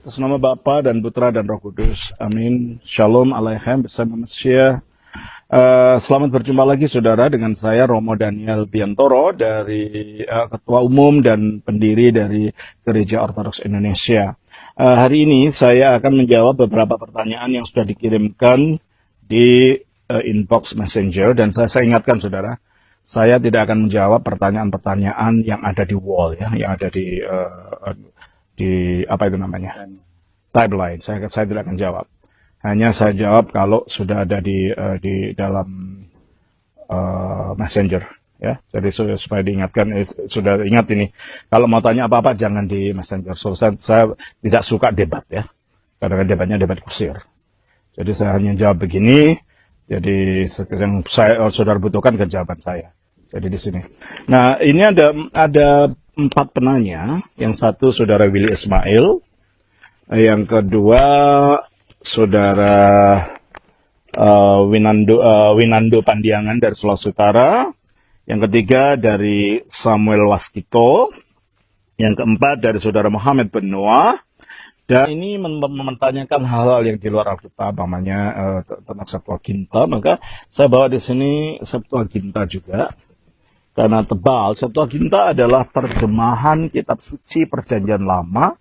Atas nama Bapa dan Putra dan Roh Kudus. Amin. Shalom Aleichem bersama Masya. Selamat berjumpa lagi saudara dengan saya Romo Daniel Biantoro dari Ketua Umum dan pendiri dari Gereja Ortodoks Indonesia. Hari ini saya akan menjawab beberapa pertanyaan yang sudah dikirimkan di inbox Messenger, dan saya ingatkan saudara, saya tidak akan menjawab pertanyaan-pertanyaan yang ada di wall ya, yang ada di apa itu namanya, timeline. Saya tidak akan jawab. Hanya saya jawab kalau sudah ada di dalam Messenger ya. Jadi supaya diingatkan, sudah ingat ini. Kalau mau tanya apa-apa jangan di Messenger. So, saya tidak suka debat ya. Kadang-kadang debatnya debat kusir. Jadi saya hanya jawab begini. Jadi yang saudara butuhkan ke jawaban saya. Jadi di sini. Nah, ini ada 4 penanya. Yang satu saudara Willy Ismail. Yang kedua saudara Winando Pandiangan dari Sulawesi Utara. Yang ketiga dari Samuel Wastiko. Yang keempat dari saudara Muhammad Benoa. Dan ini mempertanyakan hal-hal yang di luar Alkitab, namanya tentang Septuaginta. Maka saya bawa di sini Septuaginta juga. Karena tebal, Septuaginta adalah terjemahan kitab suci Perjanjian Lama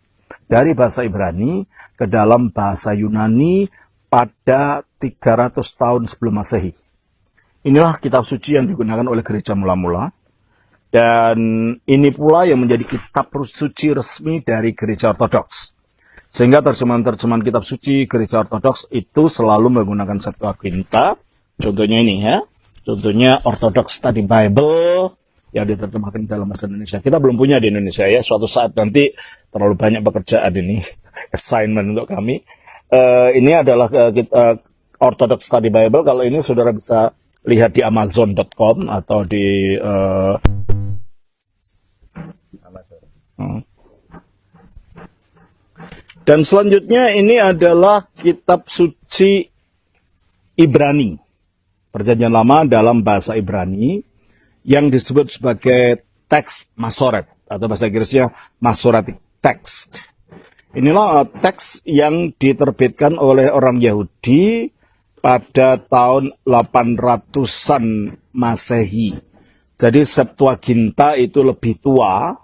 dari bahasa Ibrani ke dalam bahasa Yunani pada 300 tahun sebelum Masehi. Inilah kitab suci yang digunakan oleh gereja mula-mula. Dan ini pula yang menjadi kitab suci resmi dari gereja Ortodoks. Sehingga terjemahan-terjemahan kitab suci gereja Ortodoks itu selalu menggunakan Septuaginta. Contohnya ini ya. Contohnya Orthodox Study Bible yang diterjemahkan dalam bahasa Indonesia. Kita belum punya di Indonesia ya. Suatu saat nanti terlalu banyak pekerjaan ini. Assignment untuk kami. Ini adalah Orthodox Study Bible. Kalau ini saudara bisa lihat di Amazon.com atau di Dan selanjutnya ini adalah kitab suci Ibrani. Perjanjian Lama dalam bahasa Ibrani yang disebut sebagai teks Masoret atau bahasa Inggrisnya Masoretic Text. Inilah teks yang diterbitkan oleh orang Yahudi pada tahun 800-an Masehi. Jadi Septuaginta itu lebih tua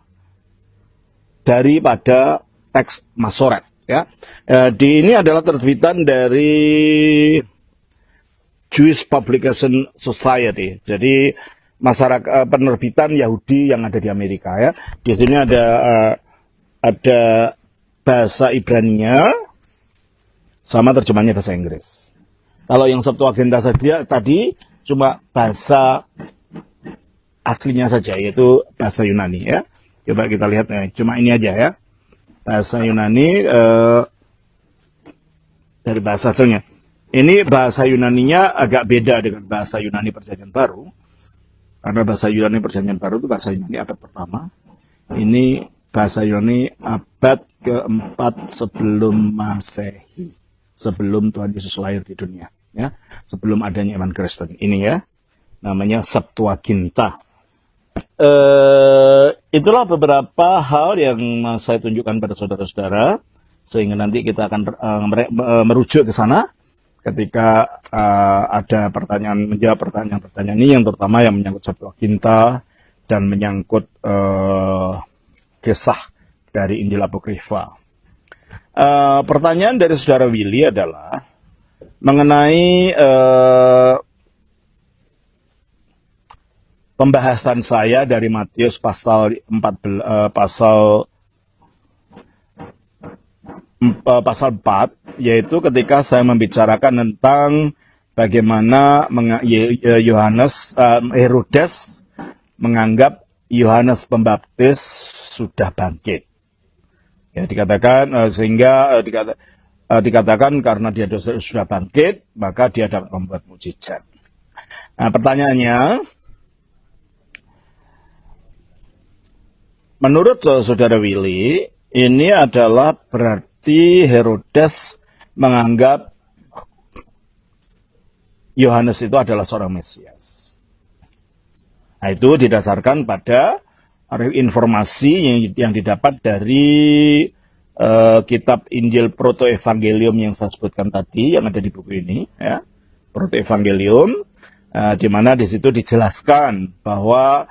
daripada teks Masoret ya. Ini adalah terbitan dari Jewish Publication Society. Jadi masyarakat penerbitan Yahudi yang ada di Amerika ya. Di sini ada bahasa Ibraninya sama terjemahnya bahasa Inggris. Kalau yang Septuaginta saja tadi cuma bahasa aslinya saja, yaitu bahasa Yunani ya. Coba kita lihat cuma ini aja ya. Bahasa Yunani dari bahasa aslinya. Ini bahasa Yunaninya agak beda dengan bahasa Yunani Perjanjian Baru. Karena bahasa Yunani Perjanjian Baru itu bahasa Yunani abad pertama. Ini bahasa Yunani abad keempat sebelum Masehi. Sebelum Tuhan Yesus lahir di dunia. Ya. Sebelum adanya iman Kristen. Ini ya. Namanya Septuaginta. Itulah beberapa hal yang saya tunjukkan pada saudara-saudara. Sehingga nanti kita akan merujuk ke sana. Ketika ada pertanyaan, menjawab pertanyaan-pertanyaan ini, yang terutama yang menyangkut Septuaginta dan menyangkut kisah dari Injil Apokrifa. Pertanyaan dari saudara Willy adalah mengenai pembahasan saya dari Matius pasal 4, yaitu ketika saya membicarakan tentang bagaimana Herodes menganggap Yohanes Pembaptis sudah bangkit. Ya, dikatakan karena dia sudah bangkit, maka dia dapat membuat mukjizat. Nah, pertanyaannya, menurut saudara Willy, ini adalah berarti Herodes menganggap Yohanes itu adalah seorang Mesias. Nah, itu didasarkan pada informasi yang didapat dari kitab Injil Protoevangelium yang saya sebutkan tadi, yang ada di buku ini, ya, Protoevangelium, di mana di situ dijelaskan bahwa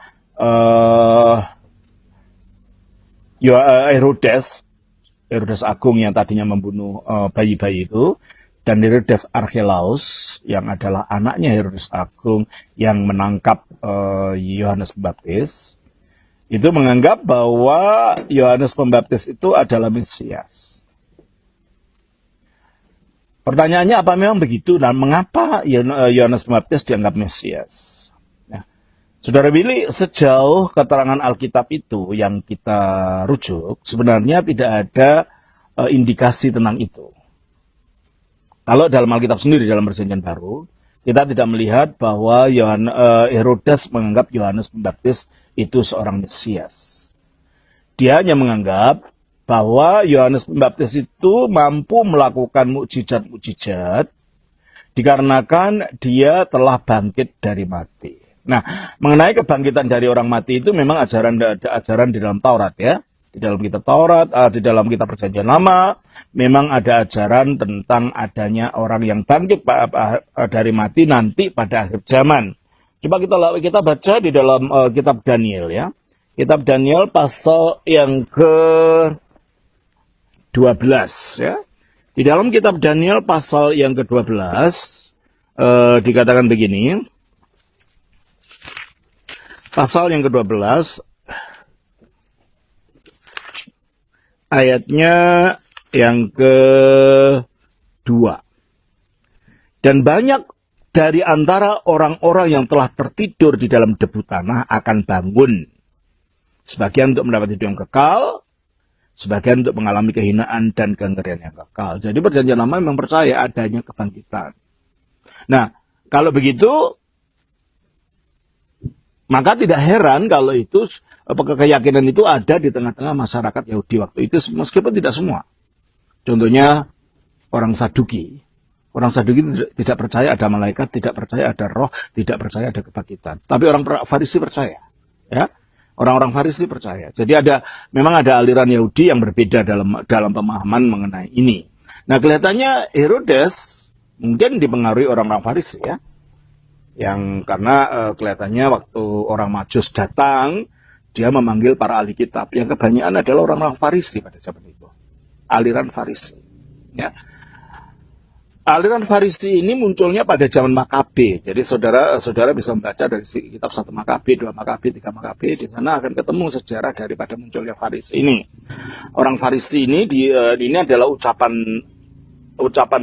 Herodes Agung yang tadinya membunuh bayi-bayi itu, dan Herodes Archelaus yang adalah anaknya Herodes Agung yang menangkap Yohanes Pembaptis, itu menganggap bahwa Yohanes Pembaptis itu adalah Mesias. Pertanyaannya, apa memang begitu, dan mengapa Yohanes Pembaptis dianggap Mesias? Nah, Saudara Billy, sejauh keterangan Alkitab itu yang kita rujuk, sebenarnya tidak ada indikasi tentang itu. Kalau dalam Alkitab sendiri, dalam Perjanjian Baru, kita tidak melihat bahwa Herodes menganggap Yohanes Pembaptis itu seorang Mesias. Dia hanya menganggap bahwa Yohanes Pembaptis itu mampu melakukan mukjizat-mukjizat dikarenakan dia telah bangkit dari mati. Nah, mengenai kebangkitan dari orang mati itu memang ajaran di dalam Taurat, ya. Di dalam kitab Taurat, di dalam kitab Perjanjian Lama, memang ada ajaran tentang adanya orang yang bangkit dari mati nanti pada akhir zaman. Coba kita baca di dalam kitab Daniel, ya. Kitab Daniel pasal yang ke-12, ya. Di dalam kitab Daniel pasal yang ke-12 dikatakan begini. Pasal yang ke-12 ayatnya yang ke-2. Dan banyak dari antara orang-orang yang telah tertidur di dalam debu tanah akan bangun. Sebagian untuk mendapat hidup yang kekal, sebagian untuk mengalami kehinaan dan kengerian yang kekal. Jadi Perjanjian Lama memang percaya adanya kebangkitan. Nah, kalau begitu, maka tidak heran kalau itu keyakinan itu ada di tengah-tengah masyarakat Yahudi waktu itu, meskipun tidak semua. Contohnya orang Saduki. Orang Saduki tidak percaya ada malaikat, tidak percaya ada roh, tidak percaya ada kebangkitan. Tapi orang Farisi percaya, ya. Orang-orang Farisi percaya. Jadi memang ada aliran Yahudi yang berbeda dalam pemahaman mengenai ini. Nah, kelihatannya Herodes mungkin dipengaruhi orang-orang Farisi, ya. Yang karena kelihatannya waktu orang Majus datang, dia memanggil para ahli kitab. Yang kebanyakan adalah orang-orang Farisi pada zaman itu. Aliran Farisi, ya. Aliran Farisi ini munculnya pada zaman Makabe. Jadi saudara bisa membaca dari kitab 1 Makabe, 2 Makabe, 3 Makabe. Di sana akan ketemu sejarah daripada munculnya Farisi ini. Orang Farisi ini ini adalah ucapan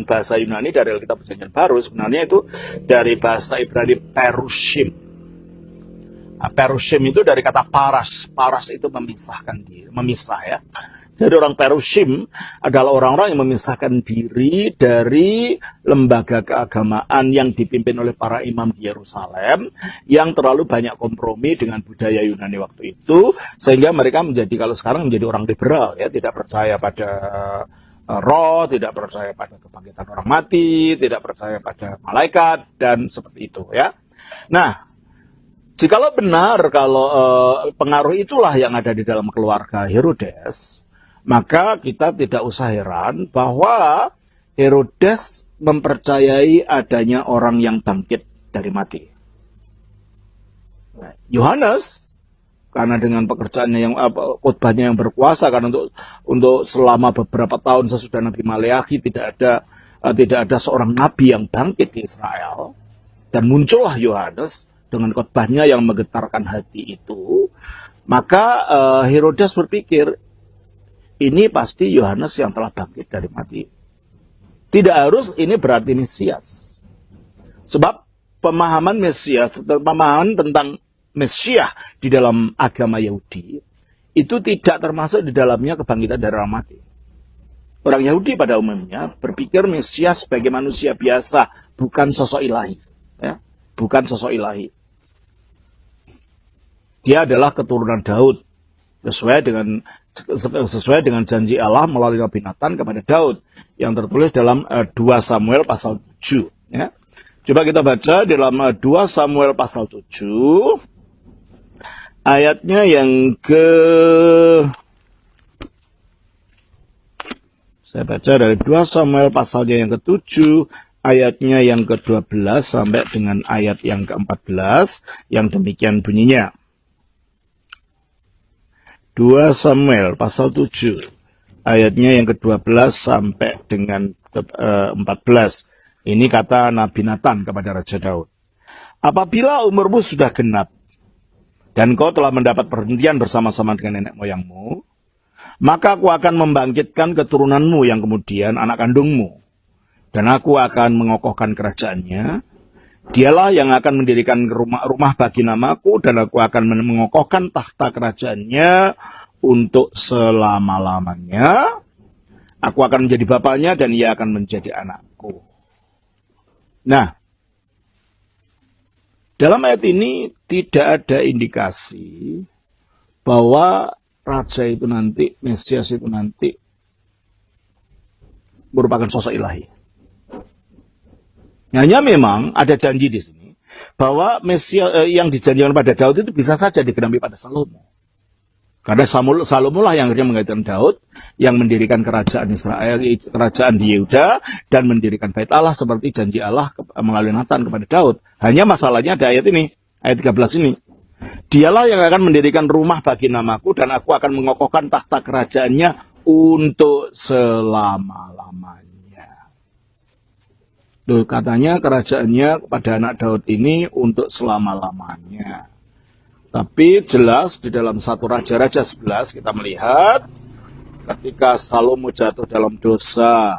bahasa Yunani dari Alkitab Perjanjian Baru. Sebenarnya itu dari bahasa Ibrani perushim. Nah, perushim itu dari kata paras. Paras itu memisah, ya. Jadi orang perushim adalah orang-orang yang memisahkan diri dari lembaga keagamaan yang dipimpin oleh para imam di Yerusalem yang terlalu banyak kompromi dengan budaya Yunani waktu itu, sehingga mereka kalau sekarang menjadi orang liberal, ya, tidak percaya pada roh, tidak percaya pada kebangkitan orang mati, tidak percaya pada malaikat, dan seperti itu, ya. Nah, jikalau benar kalau pengaruh itulah yang ada di dalam keluarga Herodes, maka kita tidak usah heran bahwa Herodes mempercayai adanya orang yang bangkit dari mati. Yohanes, karena dengan pekerjaannya yang khotbahnya yang berkuasa, karena untuk selama beberapa tahun sesudah Nabi Maleakhi tidak ada seorang nabi yang bangkit di Israel, dan muncullah Yohanes dengan khotbahnya yang menggetarkan hati itu, maka Herodes berpikir ini pasti Yohanes yang telah bangkit dari mati. Tidak harus ini berarti Mesias, sebab pemahaman tentang Mesias di dalam agama Yahudi itu tidak termasuk di dalamnya kebangkitan dari orang mati. Orang Yahudi pada umumnya berpikir Mesias sebagai manusia biasa, bukan sosok ilahi, ya, bukan sosok ilahi. Dia adalah keturunan Daud, sesuai dengan janji Allah melalui Nabi Nathan kepada Daud yang tertulis dalam 2 Samuel pasal 7, ya. Coba kita baca dalam 2 Samuel pasal 7 ayatnya yang Saya baca dari 2 Samuel pasalnya yang ke-7, ayatnya yang ke-12 sampai dengan ayat yang ke-14, yang demikian bunyinya. 2 Samuel pasal 7, ayatnya yang ke-12 sampai dengan 14. Ini kata Nabi Nathan kepada Raja Daud. Apabila umurmu sudah genap, dan kau telah mendapat perhentian bersama-sama dengan nenek moyangmu, maka aku akan membangkitkan keturunanmu yang kemudian anak kandungmu, dan aku akan mengokohkan kerajaannya. Dialah yang akan mendirikan rumah bagi namaku, dan aku akan mengokohkan tahta kerajaannya untuk selama-lamanya. Aku akan menjadi bapaknya, dan ia akan menjadi anakku. Nah, dalam ayat ini tidak ada indikasi bahwa raja itu nanti, Mesias itu nanti merupakan sosok ilahi. Hanya memang ada janji di sini bahwa Mesias yang dijanjikan pada Daud itu bisa saja digenapi pada Salomo. Karena Salomo lah yang akhirnya menggantikan Daud, yang mendirikan kerajaan Israel, kerajaan di Yehuda, dan mendirikan Bait Allah seperti janji Allah melalui Nathan kepada Daud. Hanya masalahnya ada ayat ini, ayat 13 ini. Dialah yang akan mendirikan rumah bagi namaku, dan aku akan mengokohkan tahta kerajaannya untuk selama-lamanya. Tuh, katanya kerajaannya kepada anak Daud ini untuk selama-lamanya. Tapi jelas di dalam 1 Raja-Raja 11 kita melihat ketika Salomo jatuh dalam dosa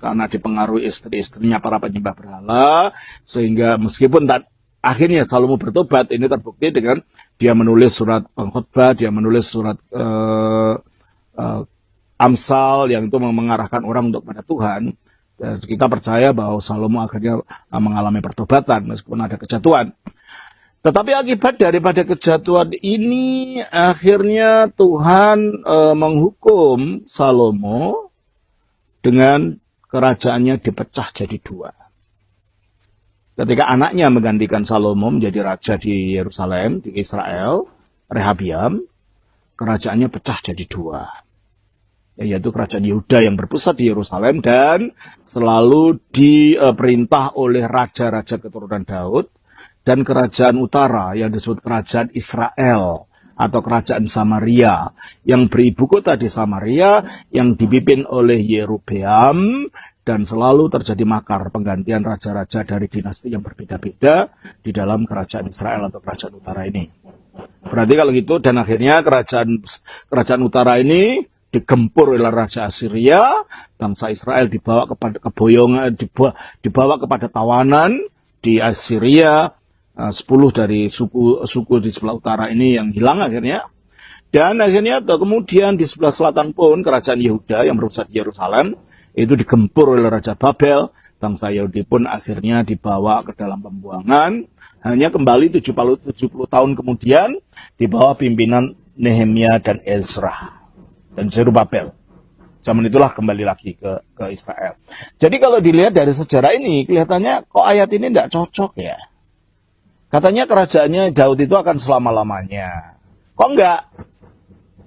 karena dipengaruhi istri-istrinya para penyembah berhala, sehingga meskipun akhirnya Salomo bertobat, ini terbukti dengan dia menulis surat pengkhotbah, dia menulis surat Amsal yang itu mengarahkan orang untuk pada Tuhan. Dan kita percaya bahwa Salomo akhirnya mengalami pertobatan meskipun ada kejatuhan. Tetapi akibat daripada kejatuhan ini, akhirnya Tuhan menghukum Salomo dengan kerajaannya dipecah jadi 2. Ketika anaknya menggantikan Salomo menjadi raja di Yerusalem, di Israel, Rehabiam, kerajaannya pecah jadi 2. Yaitu kerajaan Yehuda yang berpusat di Yerusalem dan selalu diperintah oleh raja-raja keturunan Daud, dan kerajaan utara yang disebut kerajaan Israel atau kerajaan Samaria yang beribu kota di Samaria yang dipimpin oleh Yerobeam, dan selalu terjadi makar penggantian raja-raja dari dinasti yang berbeda-beda di dalam kerajaan Israel atau kerajaan utara ini. Berarti kalau gitu, dan akhirnya kerajaan utara ini digempur oleh Raja Assyria, bangsa Israel dibawa kepada keboyongan, dibawa kepada tawanan di Assyria. 10 dari suku di sebelah utara ini yang hilang akhirnya. Dan akhirnya kemudian di sebelah selatan pun kerajaan Yehuda yang berpusat di Yerusalem itu digempur oleh Raja Babel. Bangsa Yahudi pun akhirnya dibawa ke dalam pembuangan. Hanya kembali 70 tahun kemudian di bawah pimpinan Nehemia dan Ezra dan Zerubabel. Zaman itulah kembali lagi ke Israel. Jadi kalau dilihat dari sejarah ini, kelihatannya kok ayat ini tidak cocok ya. Katanya kerajaannya Daud itu akan selama-lamanya. Kok enggak?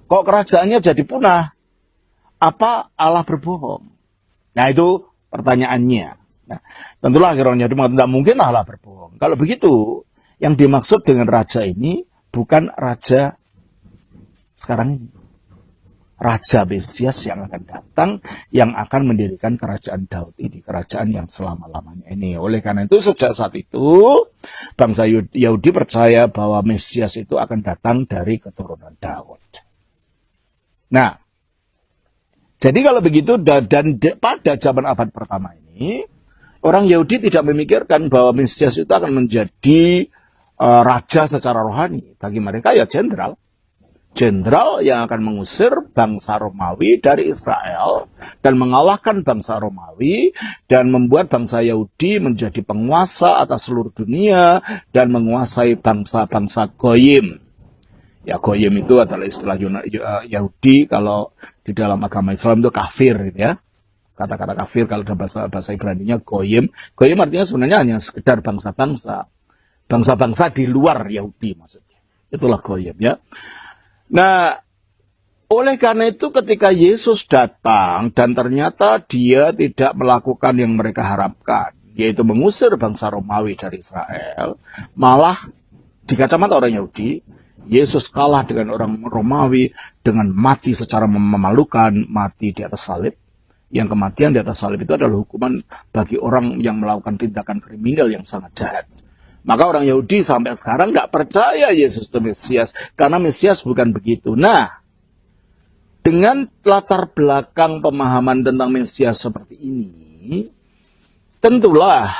Kok kerajaannya jadi punah? Apa Allah berbohong? Nah, itu pertanyaannya. Nah, tentulah akhirnya tidak mungkin Allah berbohong. Kalau begitu, yang dimaksud dengan raja ini bukan raja sekarang ini. Raja Mesias yang akan datang, yang akan mendirikan kerajaan Daud ini, kerajaan yang selama-lamanya ini. Oleh karena itu, sejak saat itu, bangsa Yahudi percaya bahwa Mesias itu akan datang dari keturunan Daud. Nah, jadi kalau begitu, dan pada zaman abad pertama ini, orang Yahudi tidak memikirkan bahwa Mesias itu akan menjadi raja secara rohani. Bagi mereka ya jenderal yang akan mengusir bangsa Romawi dari Israel dan mengalahkan bangsa Romawi dan membuat bangsa Yahudi menjadi penguasa atas seluruh dunia dan menguasai bangsa-bangsa Goyim. Ya, Goyim itu adalah istilah Yahudi, kalau di dalam agama Islam itu kafir gitu ya. Kata-kata kafir kalau dalam bahasa Ibrani-nya Goyim. Goyim artinya sebenarnya hanya sekedar bangsa-bangsa. Bangsa-bangsa di luar Yahudi maksudnya. Itulah Goyim ya. Nah, Oleh karena itu ketika Yesus datang dan ternyata dia tidak melakukan yang mereka harapkan, yaitu mengusir bangsa Romawi dari Israel, malah di kacamata orang Yahudi, Yesus kalah dengan orang Romawi dengan mati secara memalukan, mati di atas salib. Yang kematian di atas salib itu adalah hukuman bagi orang yang melakukan tindakan kriminal yang sangat jahat. Maka orang Yahudi sampai sekarang nggak percaya Yesus itu Mesias, karena Mesias bukan begitu. Nah, dengan latar belakang pemahaman tentang Mesias seperti ini, tentulah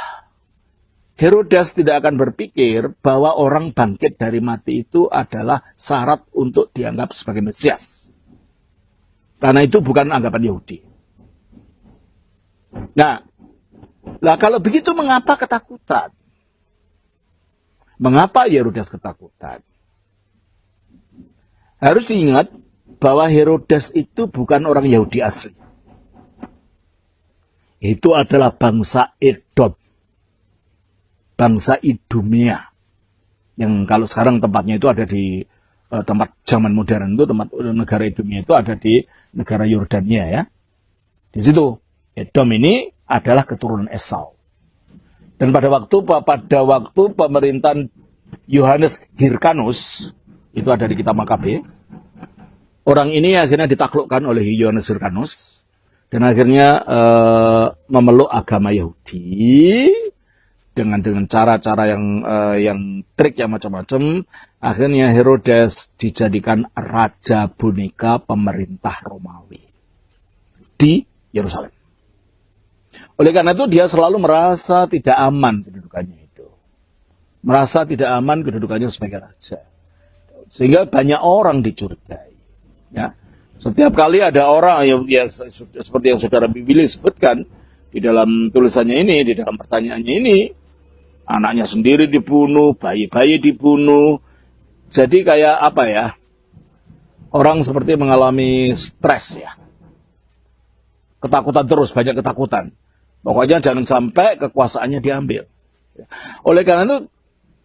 Herodes tidak akan berpikir bahwa orang bangkit dari mati itu adalah syarat untuk dianggap sebagai Mesias. Karena itu bukan anggapan Yahudi. Nah, kalau begitu mengapa ketakutan? Mengapa Herodes ketakutan? Harus diingat bahwa Herodes itu bukan orang Yahudi asli. Itu adalah bangsa Edom. Bangsa Idumea. Yang kalau sekarang tempatnya itu ada di tempat zaman modern itu, tempat negara Idumea itu ada di negara Yordania ya. Di situ Edom ini adalah keturunan Esau. Dan pada waktu pemerintahan Yohanes Hyrcanus, itu ada di kitab Makabe, orang ini akhirnya ditaklukkan oleh Yohanes Hyrcanus dan akhirnya memeluk agama Yahudi dengan cara-cara yang trik yang macam-macam. Akhirnya Herodes dijadikan raja boneka pemerintah Romawi di Yerusalem. Oleh karena itu dia selalu merasa tidak aman kedudukannya itu. Merasa tidak aman kedudukannya sebagai raja. Sehingga banyak orang dicurigai. Ya. Setiap kali ada orang yang seperti yang saudara Billy sebutkan di dalam tulisannya ini, di dalam pertanyaannya ini, anaknya sendiri dibunuh, bayi-bayi dibunuh. Jadi kayak apa ya? Orang seperti mengalami stres ya. Ketakutan terus, banyak ketakutan. Pokoknya jangan sampai kekuasaannya diambil. Oleh karena itu,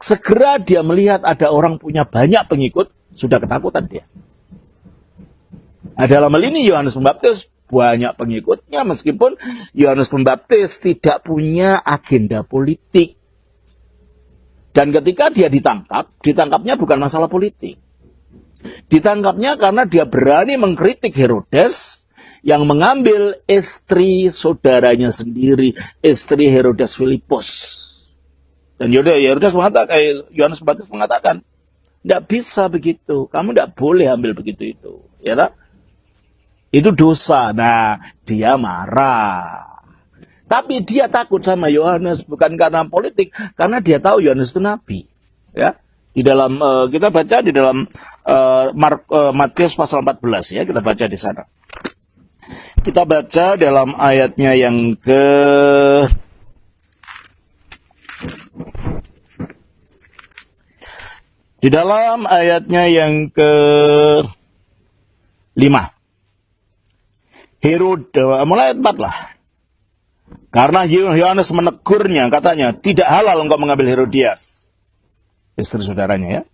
segera dia melihat ada orang punya banyak pengikut, sudah ketakutan dia. Nah, dalam hal ini Yohanes Pembaptis banyak pengikutnya, meskipun Yohanes Pembaptis tidak punya agenda politik. Dan ketika dia ditangkapnya bukan masalah politik. Ditangkapnya karena dia berani mengkritik Herodes yang mengambil istri saudaranya sendiri, istri Herodes Filipus. Dan Yohanes Pembaptis mengatakan, tidak bisa begitu, kamu tidak boleh ambil begitu itu, ya tak? Itu dosa. Nah, dia marah. Tapi dia takut sama Yohanes bukan karena politik, karena dia tahu Yohanes itu nabi. Ya, di dalam kita baca di dalam Matius pasal 14 ya, kita baca di sana. Kita baca dalam ayatnya yang di dalam ayatnya yang ke-5. Herodes, mulai ayat 4 lah. Karena Yohanes menegurnya, katanya, tidak halal engkau mengambil Herodias, istri saudaranya ya.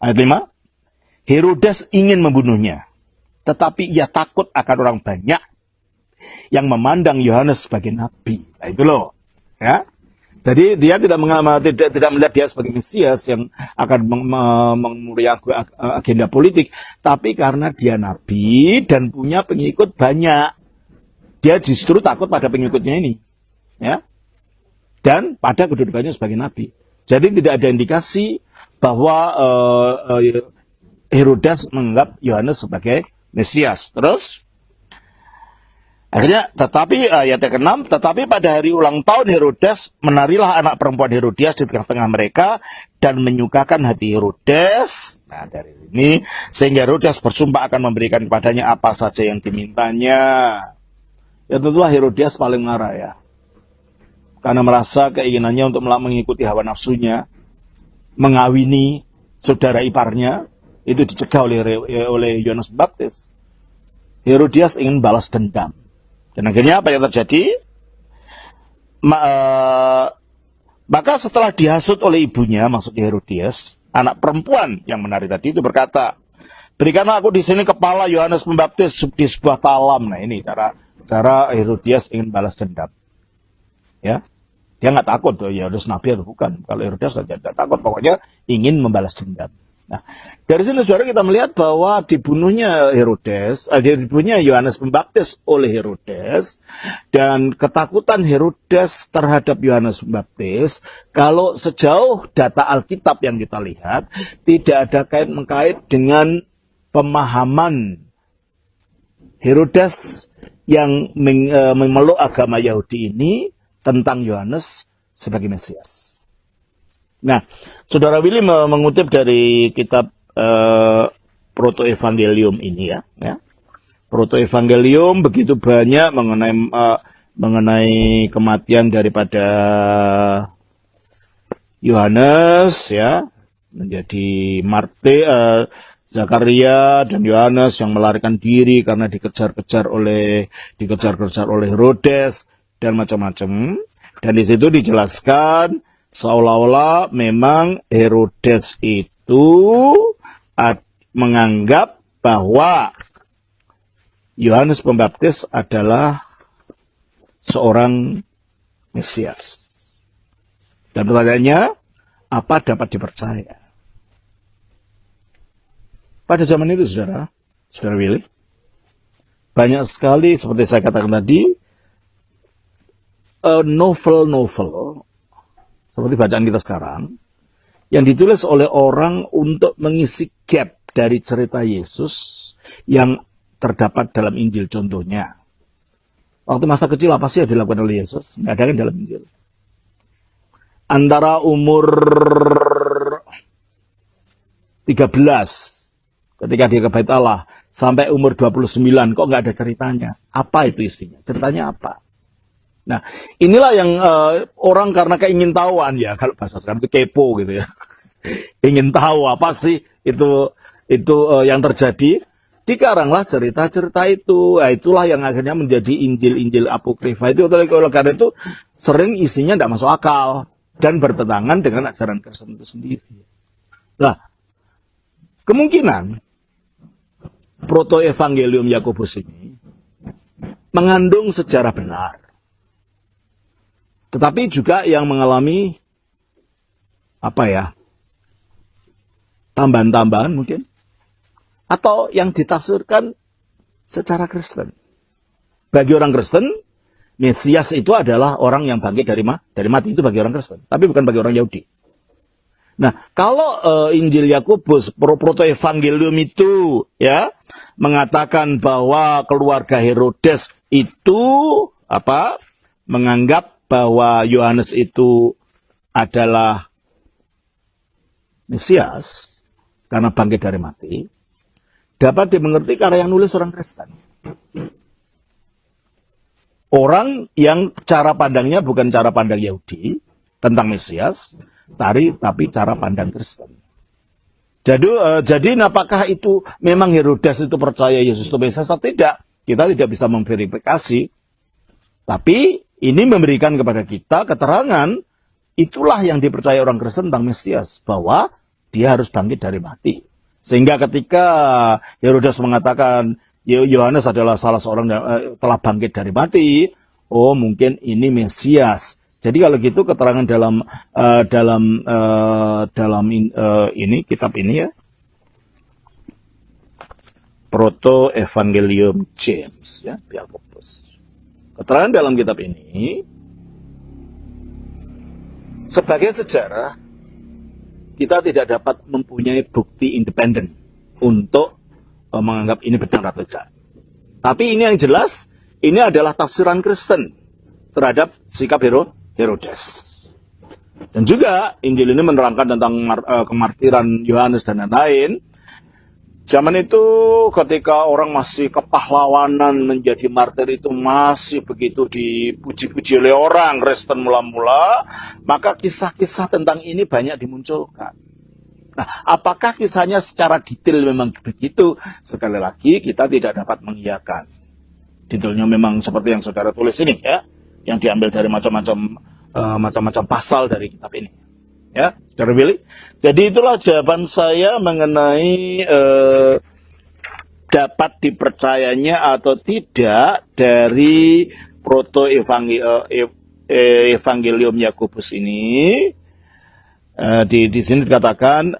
Ayat 5. Herodes ingin membunuhnya, tetapi ia takut akan orang banyak yang memandang Yohanes sebagai nabi. Nah, itu loh. Ya. Jadi dia tidak melihat dia sebagai Mesias yang akan memenuhi agenda politik, tapi karena dia nabi dan punya pengikut banyak, dia justru takut pada pengikutnya ini, ya, dan pada kedudukannya sebagai nabi. Jadi tidak ada indikasi bahwa Herodes menganggap Yohanes sebagai Mesias. Terus akhirnya, tetapi ayat ke-6, tetapi pada hari ulang tahun Herodes, menarilah anak perempuan Herodias di tengah-tengah mereka dan menyukakan hati Herodes. Nah, dari sini sehingga Herodes bersumpah akan memberikan kepadanya apa saja yang dimintanya. Ya tentulah Herodias paling marah ya, karena merasa keinginannya untuk mengikuti hawa nafsunya, mengawini saudara iparnya, itu dicegah oleh Yohanes Pembaptis. Herodias ingin balas dendam. Dan akhirnya apa yang terjadi? Maka setelah dihasut oleh ibunya, maksudnya Herodias, anak perempuan yang menari tadi itu berkata, Berikanlah aku di sini kepala Yohanes Pembaptis di sebuah talam. Nah, ini cara Herodias ingin balas dendam. Ya, dia nggak takut Yohanes nabi atau bukan. Kalau Herodias tidak takut, pokoknya ingin membalas dendam. Nah, dari sini saudara kita melihat bahwa dibunuhnya Yohanes Pembaptis oleh Herodes, dan ketakutan Herodes terhadap Yohanes Pembaptis, kalau sejauh data Alkitab yang kita lihat, tidak ada kait-mengkait dengan pemahaman Herodes yang memeluk agama Yahudi ini tentang Yohanes sebagai Mesias. Nah, Saudara Willy mengutip dari kitab Protoevangelium ini ya. Protoevangelium begitu banyak mengenai kematian daripada Yohanes ya, menjadi martir, Zakaria dan Yohanes yang melarikan diri karena dikejar-kejar oleh Herodes dan macam-macam. Dan di situ dijelaskan seolah-olah memang Herodes itu menganggap bahwa Yohanes Pembaptis adalah seorang Mesias. Dan pertanyaannya, apa dapat dipercaya? Pada zaman itu, saudara Willy, banyak sekali, seperti saya katakan tadi, novel-novel, seperti bacaan kita sekarang, yang ditulis oleh orang untuk mengisi gap dari cerita Yesus yang terdapat dalam Injil. Contohnya, waktu masa kecil apa sih yang dilakukan oleh Yesus? Nggak ada yang dalam Injil. Antara umur 13, ketika dia ke Bait Allah, sampai umur 29, kok nggak ada ceritanya? Apa itu isinya? Ceritanya apa? Nah, inilah yang orang karena keingintahuan ya, kalau bahasa sekarang itu kepo gitu ya. Ingin tahu apa sih itu yang terjadi, dikaranglah cerita-cerita itu. Nah, itulah yang akhirnya menjadi Injil-Injil apokrifa itu. Oleh karena itu sering isinya tidak masuk akal dan bertentangan dengan ajaran Kristen itu sendiri. Nah, kemungkinan Protoevangelium Yakobus ini mengandung sejarah benar, tetapi juga yang mengalami tambahan-tambahan mungkin, atau yang ditafsirkan secara Kristen. Bagi orang Kristen, Mesias itu adalah orang yang bangkit dari mati, itu bagi orang Kristen, tapi bukan bagi orang Yahudi. Nah, kalau Injil Yakobus, Protoevangelium itu ya mengatakan bahwa keluarga Herodes itu menganggap bahwa Yohanes itu adalah Mesias karena bangkit dari mati, dapat dimengerti karena yang nulis orang Kristen. Orang yang cara pandangnya bukan cara pandang Yahudi tentang Mesias, tapi cara pandang Kristen. Jadi apakah itu memang Herodes itu percaya Yesus itu Mesias atau tidak? Kita tidak bisa memverifikasi. Tapi ini memberikan kepada kita keterangan, itulah yang dipercaya orang Kristen tentang Mesias, bahwa dia harus bangkit dari mati. Sehingga ketika Herodes mengatakan Yohanes adalah salah seorang yang telah bangkit dari mati, oh mungkin ini Mesias. Jadi kalau gitu keterangan dalam kitab ini ya, Protoevangelium James ya, Yakobus. Keterangan dalam kitab ini sebagai sejarah, kita tidak dapat mempunyai bukti independen untuk menganggap ini benar atau tidak. Tapi ini yang jelas, ini adalah tafsiran Kristen terhadap sikap Herodes. Dan juga Injil ini menerangkan tentang kemartiran Yohanes dan lain-lain. Zaman itu ketika orang masih kepahlawanan menjadi martir itu masih begitu dipuji-puji oleh orang Kristen mula-mula, maka kisah-kisah tentang ini banyak dimunculkan. Nah, apakah kisahnya secara detail memang begitu? Sekali lagi kita tidak dapat mengiyakan. Detailnya memang seperti yang saudara tulis ini ya, yang diambil dari macam-macam pasal dari kitab ini. Ya, saudara Billy. Jadi itulah jawaban saya mengenai dapat dipercayanya atau tidak dari proto evangelium Yakobus ini. Di sini dikatakan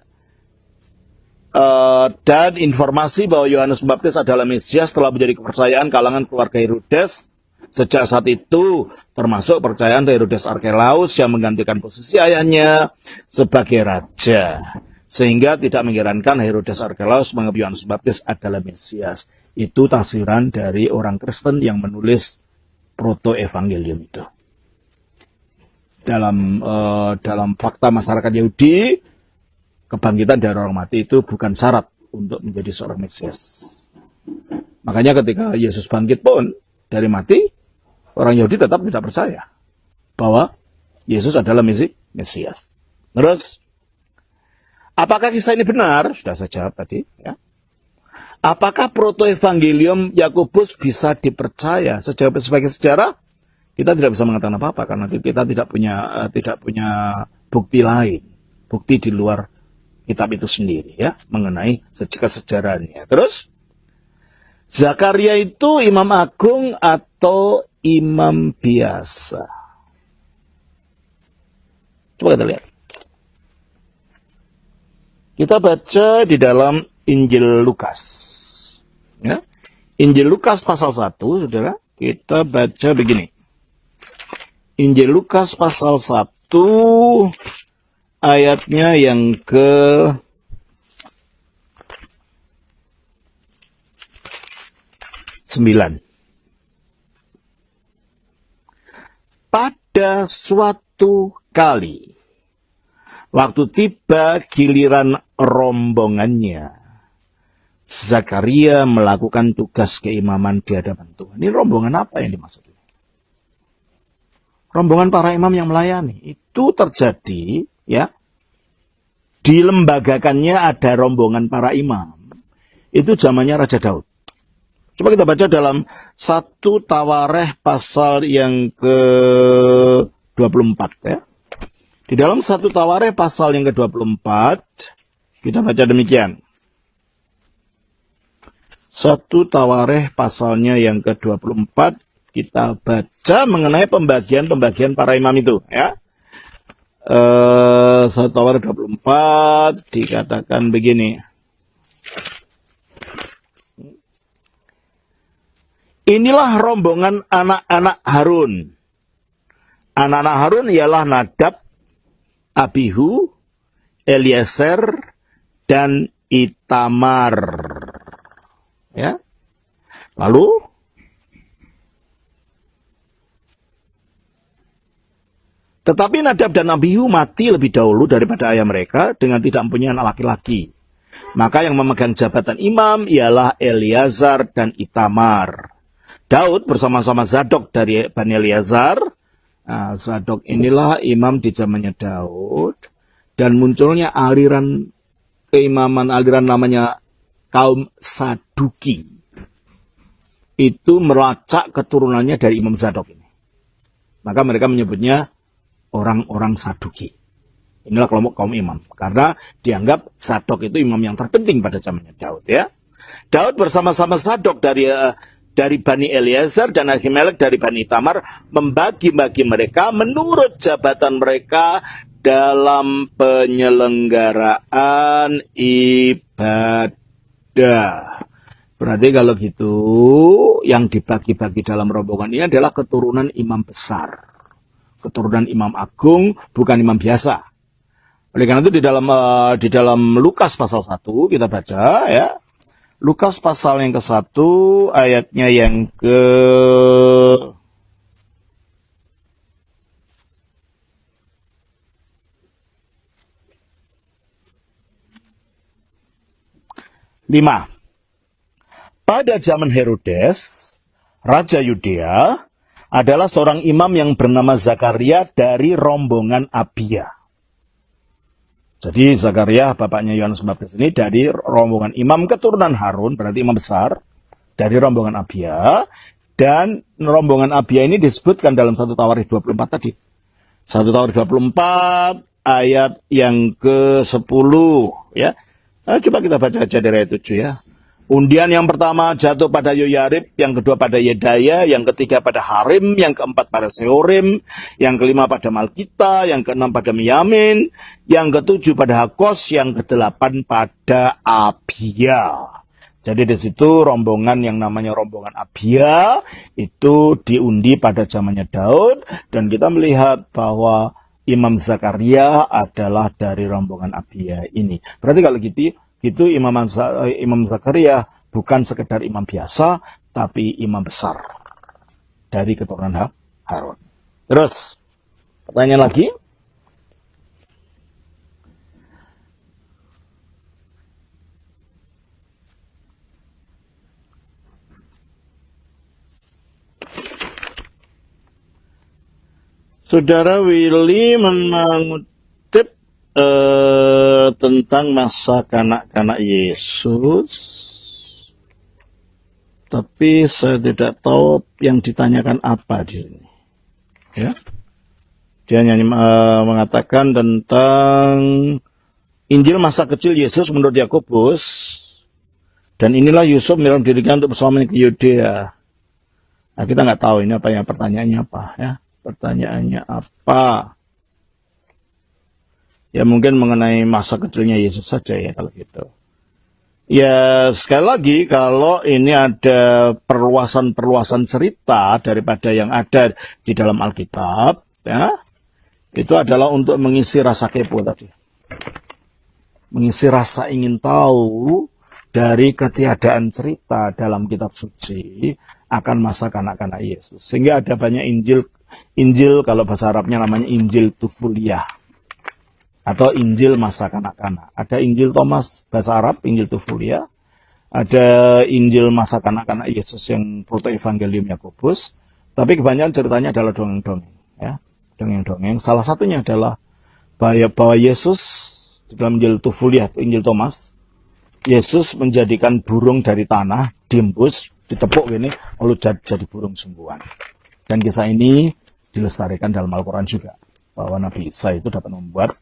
dan informasi bahwa Yohanes Pembaptis adalah Mesias telah menjadi kepercayaan kalangan keluarga Herodes. Sejak saat itu termasuk percayaan Herodes Arkelaus yang menggantikan posisi ayahnya sebagai raja. Sehingga tidak mengherankan Herodes Arkelaus menganggap Yohanes Pembaptis adalah Mesias. Itu tafsiran dari orang Kristen yang menulis proto-evangelium itu. Dalam fakta masyarakat Yahudi, kebangkitan dari orang mati itu bukan syarat untuk menjadi seorang Mesias. Makanya ketika Yesus bangkit pun dari mati, orang Yahudi tetap tidak percaya bahwa Yesus adalah Mesias. Terus, apakah kisah ini benar? Sudah saya jawab tadi. Ya. Apakah proto-evangelium Yakobus bisa dipercaya sebagai sejarah? Kita tidak bisa mengatakan apa-apa karena kita tidak punya bukti lain, bukti di luar kitab itu sendiri ya mengenai kesejarahnya. Terus, Zakaria itu imam agung atau imam biasa? Coba kita lihat. Kita baca di dalam Injil Lukas. Ya. Injil Lukas pasal 1, saudara. Kita baca begini. Injil Lukas pasal 1, ayatnya yang ke 9. Pada suatu kali, waktu tiba giliran rombongannya, Zakaria melakukan tugas keimaman di hadapan Tuhan. Ini rombongan apa yang dimaksud? Rombongan para imam yang melayani. Itu terjadi, ya. Dilembagakannya ada rombongan para imam. Itu zamannya Raja Daud. Coba kita baca dalam 1 Tawarikh pasal yang ke-24 ya. Di dalam 1 Tawarikh pasal yang ke-24 kita baca demikian. 1 Tawarikh pasalnya yang ke-24 kita baca mengenai pembagian para imam itu ya. 1 Tawarikh 24 dikatakan begini. Inilah rombongan anak-anak Harun. Anak-anak Harun ialah Nadab, Abihu, Eliezer, dan Itamar. Ya. Lalu tetapi Nadab dan Abihu mati lebih dahulu daripada ayah mereka dengan tidak mempunyai anak laki-laki. Maka yang memegang jabatan imam ialah Eleazar dan Itamar. Daud bersama-sama Zadok dari Bani Eleazar. Nah, Zadok inilah imam di zamannya Daud. Dan munculnya aliran keimaman, aliran namanya kaum Saduki. Itu melacak keturunannya dari Imam Zadok ini. Maka mereka menyebutnya orang-orang Saduki. Inilah kelompok kaum imam. Karena dianggap Zadok itu imam yang terpenting pada zamannya Daud ya. Daud bersama-sama Zadok dari Bani Eliezer dan Ahimelek dari Bani Itamar membagi-bagi mereka menurut jabatan mereka dalam penyelenggaraan ibadah. Berarti kalau gitu yang dibagi-bagi dalam rombongan ini adalah keturunan imam besar. Keturunan imam agung, bukan imam biasa. Oleh karena itu di dalam Lukas pasal 1 kita baca ya. Lukas pasal yang ke-1 ayatnya yang ke 5. Pada zaman Herodes, Raja Yudea, adalah seorang imam yang bernama Zakaria dari rombongan Abia. Jadi Zakaria, bapaknya Yohanes Pembaptis ini dari rombongan imam keturunan Harun, berarti imam besar, dari rombongan Abia. Dan rombongan Abia ini disebutkan dalam 1 Tawarikh 24 tadi. 1 Tawarikh 24 ayat yang ke-10 ya. Coba kita baca aja dari ayat 7 ya. Undian yang pertama jatuh pada Yoyarib, yang kedua pada Yedaya, yang ketiga pada Harim, yang keempat pada Seorim, yang kelima pada Malkita, yang keenam pada Miyamin, yang ketujuh pada Hakos, yang kedelapan pada Abia. Jadi di situ rombongan yang namanya rombongan Abia itu diundi pada zamannya Daud, dan kita melihat bahwa Imam Zakaria adalah dari rombongan Abia ini. Berarti kalau gitu Imam Zakaria bukan sekedar imam biasa, tapi imam besar dari keturunan Harun. Terus, pertanyaan lagi. Saudara Willy mengutip tentang masa kanak-kanak Yesus, tapi saya tidak tahu yang ditanyakan apa di sini. Ya, dia hanya mengatakan tentang Injil masa kecil Yesus menurut Yakobus, dan inilah Yusuf menyerahkan dirinya untuk bersama ke Yudea. Nah, kita nggak tahu ini apa ya, pertanyaannya apa ya. Pertanyaannya apa? Ya mungkin mengenai masa kecilnya Yesus saja ya kalau gitu. Ya sekali lagi kalau ini ada perluasan-perluasan cerita daripada yang ada di dalam Alkitab, ya itu adalah untuk mengisi rasa kepo tadi, mengisi rasa ingin tahu dari ketiadaan cerita dalam kitab suci akan masa kanak-kanak Yesus. Sehingga ada banyak Injil kalau bahasa Arabnya namanya Injil Tufuliyah atau Injil masa kanak-kanak. Ada Injil Thomas bahasa Arab, Injil Tufuliyah. Ada Injil masa kanak-kanak Yesus yang Proto-Evangelium Yakobus. Tapi kebanyakan ceritanya adalah dongeng-dongeng. Ya, dongeng-dongeng. Salah satunya adalah bahwa Yesus di dalam Injil Tufuliyah, Injil Thomas, Yesus menjadikan burung dari tanah, diembus, ditepuk gini, lalu jadi burung sungguhan. Dan kisah ini dilestarikan dalam Al-Quran juga, bahwa Nabi Isa itu dapat membuat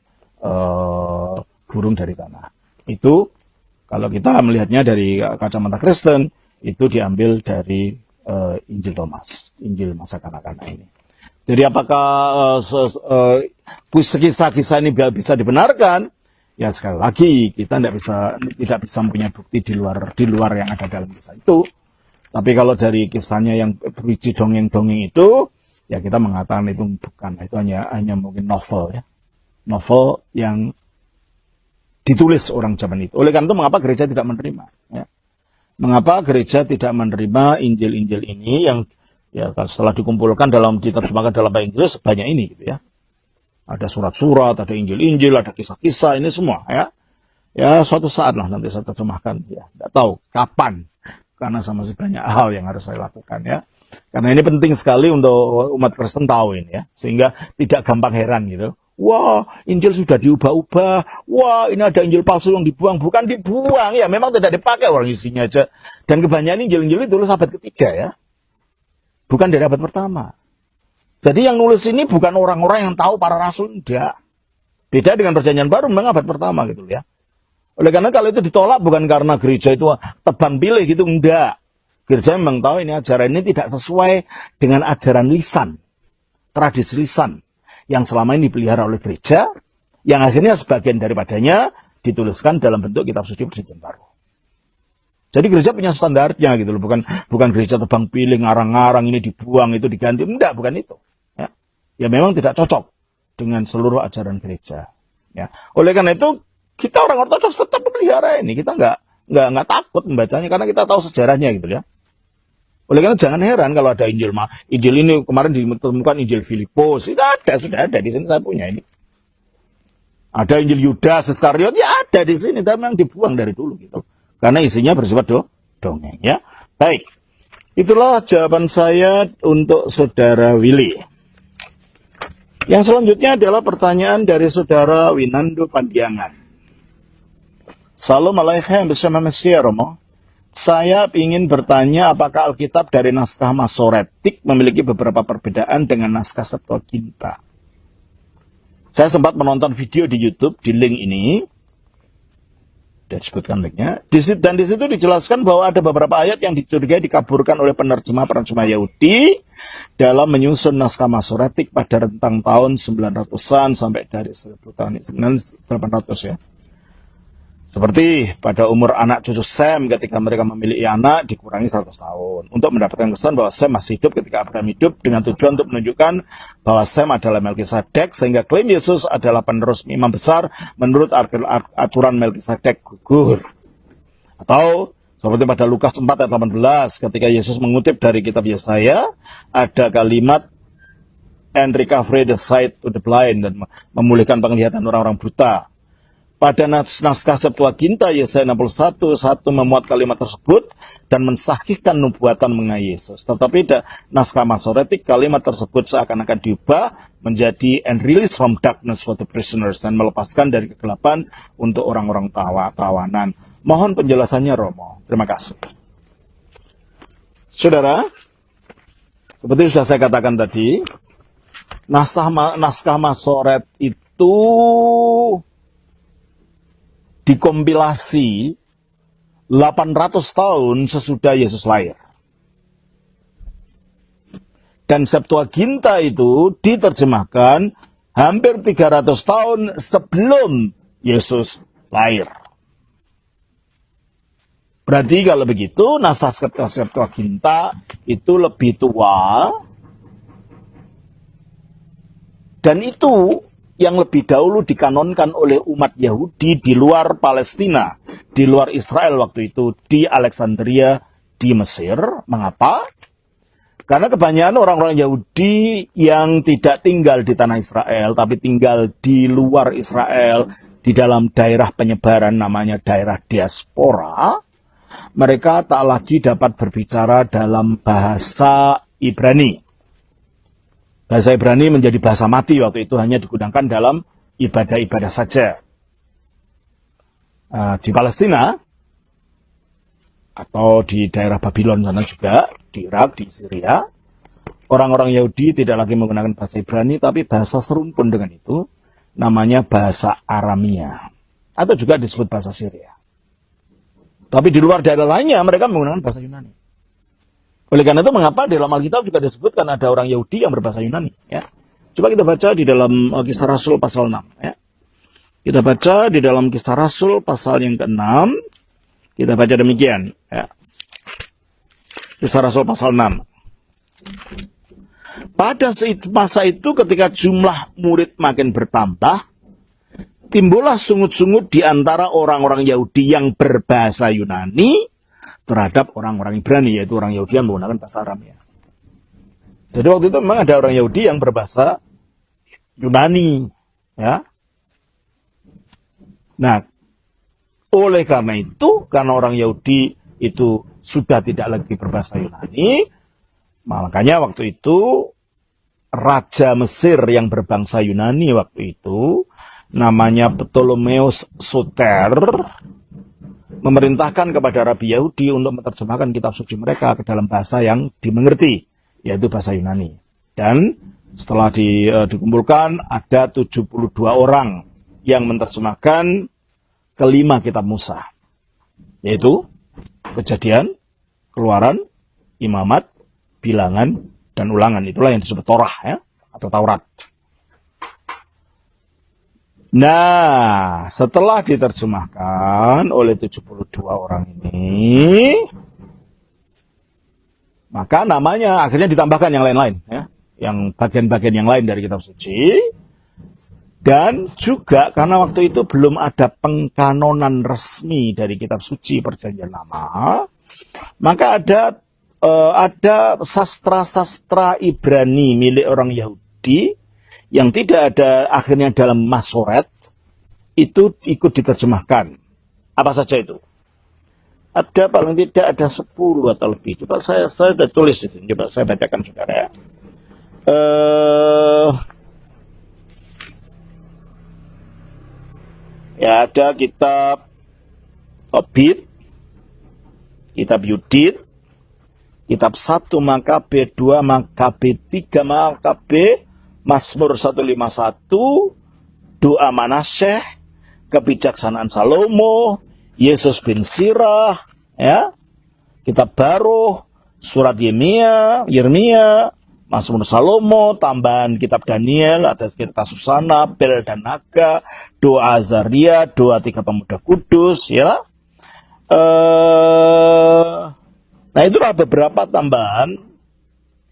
burung dari tanah. Itu kalau kita melihatnya dari kacamata Kristen, itu diambil dari Injil Thomas, Injil masa kanak-kanak ini. Jadi apakah kisah-kisah ini bisa dibenarkan? Ya sekali lagi kita tidak bisa mempunyai bukti di luar yang ada dalam kisah itu. Tapi kalau dari kisahnya yang berisi dongeng-dongeng itu, ya kita mengatakan itu bukan, itu hanya mungkin novel ya. Novel yang ditulis orang zaman itu. Oleh karena itu mengapa gereja tidak menerima? Ya. Mengapa gereja tidak menerima Injil-Injil ini yang ya setelah dikumpulkan diterjemahkan dalam bahasa Inggris banyak ini gitu ya. Ada surat-surat, ada Injil-Injil, ada kisah-kisah, ini semua ya. Ya suatu saat lah nanti saya terjemahkan ya. Tidak tahu kapan, karena sama masih banyak hal yang harus saya lakukan ya. Karena ini penting sekali untuk umat Kristen tahu ini ya, sehingga tidak gampang heran gitu. Wah, Injil sudah diubah-ubah. Wah, ini ada Injil palsu yang dibuang. Bukan dibuang, ya memang tidak dipakai orang isinya aja. Dan kebanyakan Injil-Injil itu abad ketiga ya. Bukan dari abad pertama. Jadi yang nulis ini bukan orang-orang yang tahu para rasul, enggak. Beda dengan perjanjian baru, memang abad pertama gitu ya. Oleh karena kalau itu ditolak bukan karena gereja itu tebang pilih gitu, enggak. Gereja memang tahu ini ajaran ini tidak sesuai dengan ajaran lisan, tradisi lisan yang selama ini dipelihara oleh gereja, yang akhirnya sebagian daripadanya dituliskan dalam bentuk kitab suci perjanjian baru. Jadi gereja punya standarnya gitu loh, bukan gereja tebang pilih, ngarang-ngarang ini dibuang itu diganti, enggak, bukan itu. Ya memang tidak cocok dengan seluruh ajaran gereja. Ya, oleh karena itu kita orang Ortodoks tetap memelihara ini, kita nggak takut membacanya karena kita tahu sejarahnya gitu ya. Oleh karena jangan heran kalau ada Injil ini kemarin ditemukan Injil Filipus, itu sudah ada di sini, saya punya ini. Ada Injil Yudas Iskariot, ya ada di sini, tapi memang dibuang dari dulu gitu. Karena isinya bersifat dongeng ya. Baik, itulah jawaban saya untuk Saudara Willy. Yang selanjutnya adalah pertanyaan dari Saudara Winando Pandiangan. Assalamualaikum bersama Mesya Romo. Saya ingin bertanya apakah Alkitab dari naskah Masoretik memiliki beberapa perbedaan dengan naskah Septuaginta. Saya sempat menonton video di YouTube di link ini. Sudah disebutkan linknya. Dan di situ dijelaskan bahwa ada beberapa ayat yang dicurigai dikaburkan oleh penerjemah Yahudi dalam menyusun naskah Masoretik pada rentang tahun 900-an sampai dari 1000 tahun 800 ya. Seperti pada umur anak cucu Sem ketika mereka memiliki anak dikurangi 100 tahun. Untuk mendapatkan kesan bahwa Sem masih hidup ketika Abraham hidup dengan tujuan untuk menunjukkan bahwa Sem adalah Melkisedek sehingga klaim Yesus adalah penerus imam besar menurut aturan Melkisedek gugur. Atau seperti pada Lukas 4 ayat 18 ketika Yesus mengutip dari kitab Yesaya ada kalimat and recover the sight to the blind dan memulihkan penglihatan orang-orang buta. Pada naskah Septuaginta Yesaya 61 memuat kalimat tersebut dan mensahihkan nubuatan mengenai Yesus. Tetapi naskah Masoretik kalimat tersebut seakan-akan diubah menjadi and release from darkness for the prisoners dan melepaskan dari kegelapan untuk orang-orang tawanan. Mohon penjelasannya Romo. Terima kasih. Saudara, seperti sudah saya katakan tadi, naskah Masoret itu dikompilasi 800 tahun sesudah Yesus lahir. Dan Septuaginta itu diterjemahkan hampir 300 tahun sebelum Yesus lahir. Berarti kalau begitu, naskah Septuaginta itu lebih tua. Dan itu yang lebih dahulu dikanonkan oleh umat Yahudi di luar Palestina, di luar Israel waktu itu, di Alexandria, di Mesir. Mengapa? Karena kebanyakan orang-orang Yahudi yang tidak tinggal di tanah Israel, tapi tinggal di luar Israel, di dalam daerah penyebaran namanya daerah diaspora, mereka tak lagi dapat berbicara dalam bahasa Ibrani. Bahasa Ibrani menjadi bahasa mati waktu itu, hanya digunakan dalam ibadah-ibadah saja. Di Palestina, atau di daerah Babylon sana juga, di Irak, di Syria, orang-orang Yahudi tidak lagi menggunakan bahasa Ibrani, tapi bahasa serumpun dengan itu, namanya bahasa Aramia. Atau juga disebut bahasa Syria. Tapi di luar daerah lainnya, mereka menggunakan bahasa Yunani. Oleh karena itu, mengapa di dalam Alkitab juga disebutkan ada orang Yahudi yang berbahasa Yunani? Ya. Coba kita baca di dalam Kisah Rasul pasal 6. Ya. Kita baca di dalam Kisah Rasul pasal yang ke-6. Kita baca demikian. Ya. Kisah Rasul pasal 6. Pada masa itu ketika jumlah murid makin bertambah, timbullah sungut-sungut di antara orang-orang Yahudi yang berbahasa Yunani terhadap orang-orang Ibrani, yaitu orang Yahudi yang menggunakan bahasa Aramia. Jadi waktu itu memang ada orang Yahudi yang berbahasa Yunani, ya. Nah, oleh karena itu, karena orang Yahudi itu sudah tidak lagi berbahasa Yunani, makanya waktu itu Raja Mesir yang berbangsa Yunani waktu itu, namanya Ptolemeus Soter, memerintahkan kepada Rabi Yahudi untuk menerjemahkan kitab suci mereka ke dalam bahasa yang dimengerti, yaitu bahasa Yunani. Dan setelah dikumpulkan, ada 72 orang yang menerjemahkan kelima kitab Musa, yaitu Kejadian, Keluaran, Imamat, Bilangan, dan Ulangan. Itulah yang disebut Torah, ya, atau Taurat. Nah, setelah diterjemahkan oleh 72 orang ini, maka namanya akhirnya ditambahkan yang lain-lain, ya, yang bagian-bagian yang lain dari kitab suci. Dan juga karena waktu itu belum ada pengkanonan resmi dari kitab suci Perjanjian Lama, maka ada sastra-sastra Ibrani milik orang Yahudi yang tidak ada akhirnya dalam Masoret, itu ikut diterjemahkan. Apa saja itu? Ada paling tidak ada 10 atau lebih. Coba saya sudah tulis di sini. Coba saya bacakan saudara ya. Ya, ada kitab Tobit, kitab Yudit, kitab 1 Makabe, 2 Makabe, 3 Makabe, Mazmur 151, doa Manasseh, kebijaksanaan Salomo, Yesus bin Sirah, ya, kitab Baruh, surat Yeremia, Mazmur Salomo, tambahan kitab Daniel, ada kitab Susana, Bel dan Naga, doa Azaria, doa 3 pemuda kudus, ya. Nah, itulah beberapa tambahan,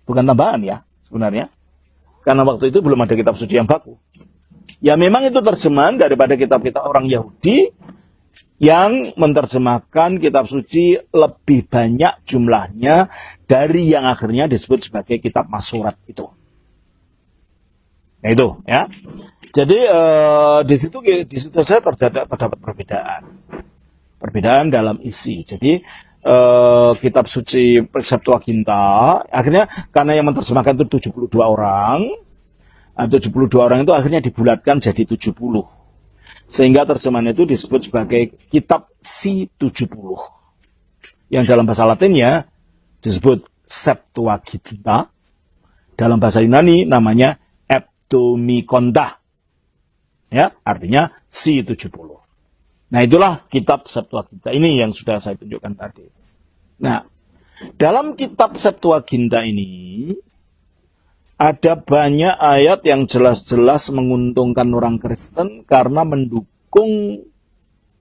bukan tambahan ya sebenarnya, karena waktu itu belum ada kitab suci yang baku. Ya memang itu terjemahan daripada kitab-kitab orang Yahudi yang menerjemahkan kitab suci lebih banyak jumlahnya dari yang akhirnya disebut sebagai kitab Masoret itu. Nah itu ya. Jadi di situ saja terdapat perbedaan dalam isi. Jadi kitab suci Septuaginta akhirnya karena yang menerjemahkan itu 72 orang. 72 orang itu akhirnya dibulatkan jadi 70. Sehingga terjemahan itu disebut sebagai kitab C70. Yang dalam bahasa Latinnya disebut Septuaginta. Dalam bahasa Yunani namanya Eptomikonta. Ya, artinya C70. Nah, itulah kitab Septuaginta ini yang sudah saya tunjukkan tadi. Nah, dalam kitab Septuaginta ini ada banyak ayat yang jelas-jelas menguntungkan orang Kristen karena mendukung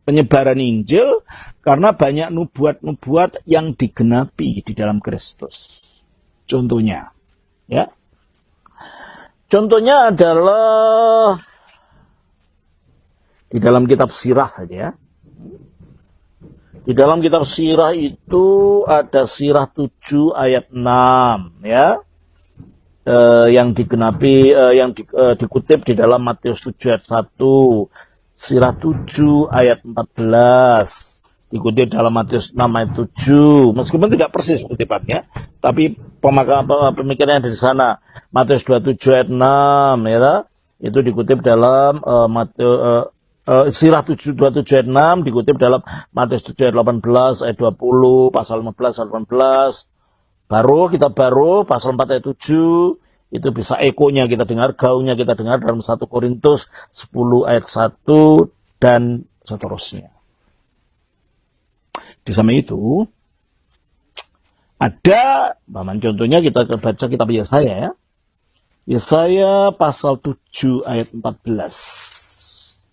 penyebaran Injil, karena banyak nubuat-nubuat yang digenapi di dalam Kristus. Contohnya, ya. Contohnya adalah di dalam kitab Sirah saja ya. Di dalam kitab Sirah itu ada Sirah 7 ayat 6 ya. Yang digenapi dikutip di dalam Matius 7 ayat 1, Sirah 7 ayat 14 dikutip dalam Matius 6 ayat 7, meskipun tidak persis kutipannya, tapi pemikirannya dari sana. Matius 27 ayat 6 ya, itu dikutip dalam Sirah 27 ayat 6 dikutip dalam Matius 7 ayat 18 ayat 20, pasal 15 ayat 18. Kitab Baruh, pasal 4 ayat 7, itu bisa ekonya kita dengar, gaungnya kita dengar dalam 1 Korintus 10 ayat 1, dan seterusnya. Di samping itu, ada, contohnya kita baca kitab Yesaya ya. Yesaya pasal 7 ayat 14.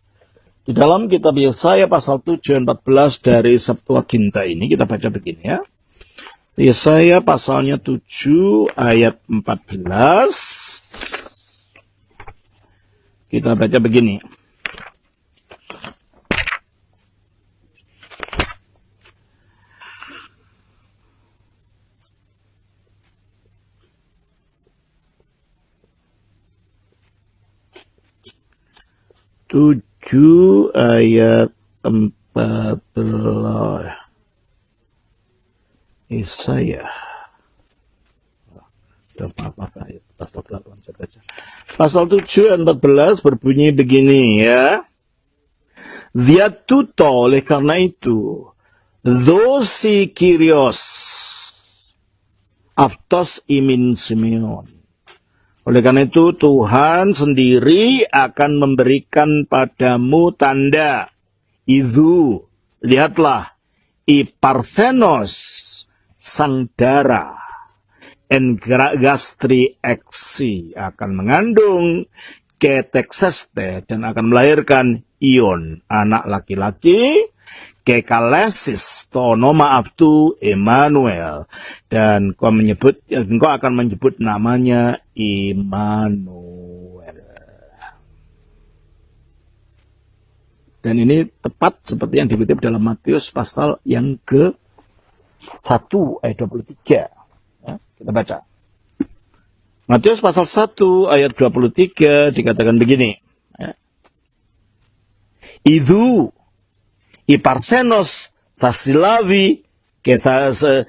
Di dalam kitab Yesaya pasal 7 ayat 14 dari Septuaginta ini, kita baca begini ya. Yesaya pasalnya 7 ayat 14. Kita baca begini. Tujuh ayat 14. Yesaya. Pasal 7 ayat 14 berbunyi begini ya. Diatuto, oleh karena itu, dosi Kyrios aftos imin Simeon. Oleh karena itu Tuhan sendiri akan memberikan padamu tanda. Itu, lihatlah, Iparthenos sang dara, engastri eksi akan mengandung ketekseste dan akan melahirkan Ion, anak laki-laki, kekalesis tonoma abtu Emmanuel, dan engkau akan menyebut namanya Immanuel. Dan ini tepat seperti yang dikutip dalam Matius pasal yang ke 1 ayat 23. Ya, kita baca. Matius pasal 1 ayat 23 dikatakan begini. Ya. Itu Iparthenos Thasilavi kita saya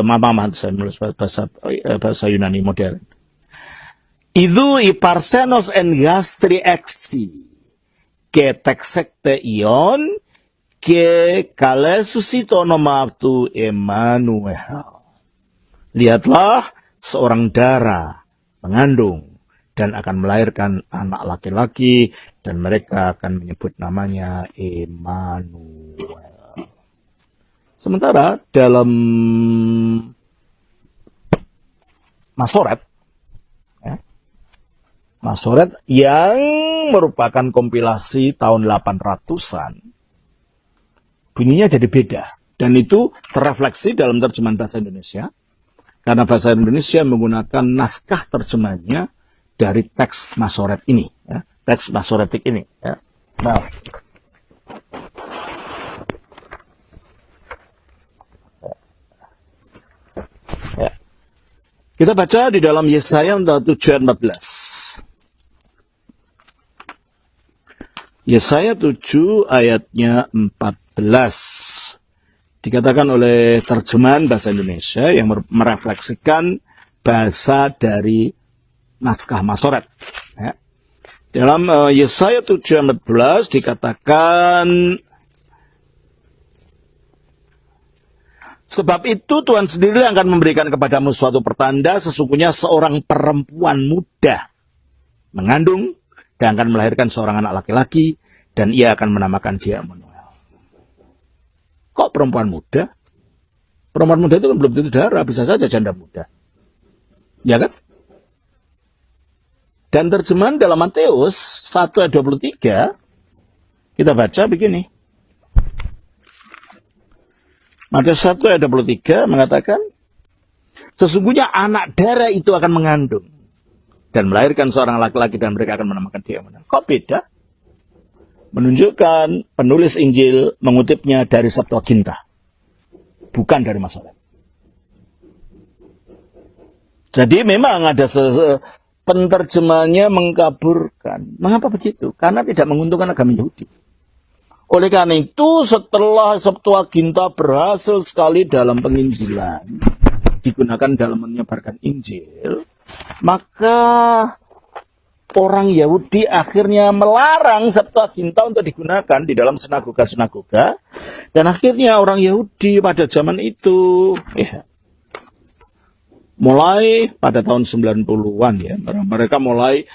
menulis bahasa Yunani modern. Itu Iparthenos en gastri eksi ke texekte ion ke kalesusito nomabtu Emmanuel. Lihatlah, seorang dara mengandung dan akan melahirkan anak laki-laki, dan mereka akan menyebut namanya Emmanuel. Sementara dalam Masoret, ya, Masoret yang merupakan kompilasi tahun 800-an, bunyinya jadi beda. Dan itu terrefleksi dalam terjemahan bahasa Indonesia, karena bahasa Indonesia menggunakan naskah terjemahnya dari teks Masoret ini, ya, teks Masoretik ini. Ya. Nah, ya. Kita baca di dalam Yesaya 7:14. Yesaya 7 ayatnya 14. Dikatakan oleh terjemahan bahasa Indonesia yang merefleksikan bahasa dari naskah Masoret. Ya. Dalam Yesaya 7:14 dikatakan, sebab itu Tuhan sendiri akan memberikan kepadamu suatu pertanda, sesungguhnya seorang perempuan muda mengandung dan akan melahirkan seorang anak laki-laki, dan ia akan menamakan dia Immanuel. Kok perempuan muda? Perempuan muda itu kan belum tentu darah, bisa saja janda muda. Ya kan? Dan terjemahan dalam Matius 1 ayat 23, kita baca begini. Matius 1 ayat 23 mengatakan, sesungguhnya anak darah itu akan mengandung dan melahirkan seorang laki-laki, dan mereka akan menamakan dia Immanuel. Kok beda? Menunjukkan penulis Injil mengutipnya dari Septuaginta, bukan dari Masoret. Jadi memang ada penterjemahnya mengkaburkan. Mengapa begitu? Karena tidak menguntungkan agama Yahudi. Oleh karena itu, setelah Septuaginta berhasil sekali dalam penginjilan, digunakan dalam menyebarkan Injil, maka orang Yahudi akhirnya melarang Septuaginta untuk digunakan di dalam sinagoga-sinagoga, dan akhirnya orang Yahudi pada zaman itu, ya, mulai pada tahun 90-an ya, mereka mulai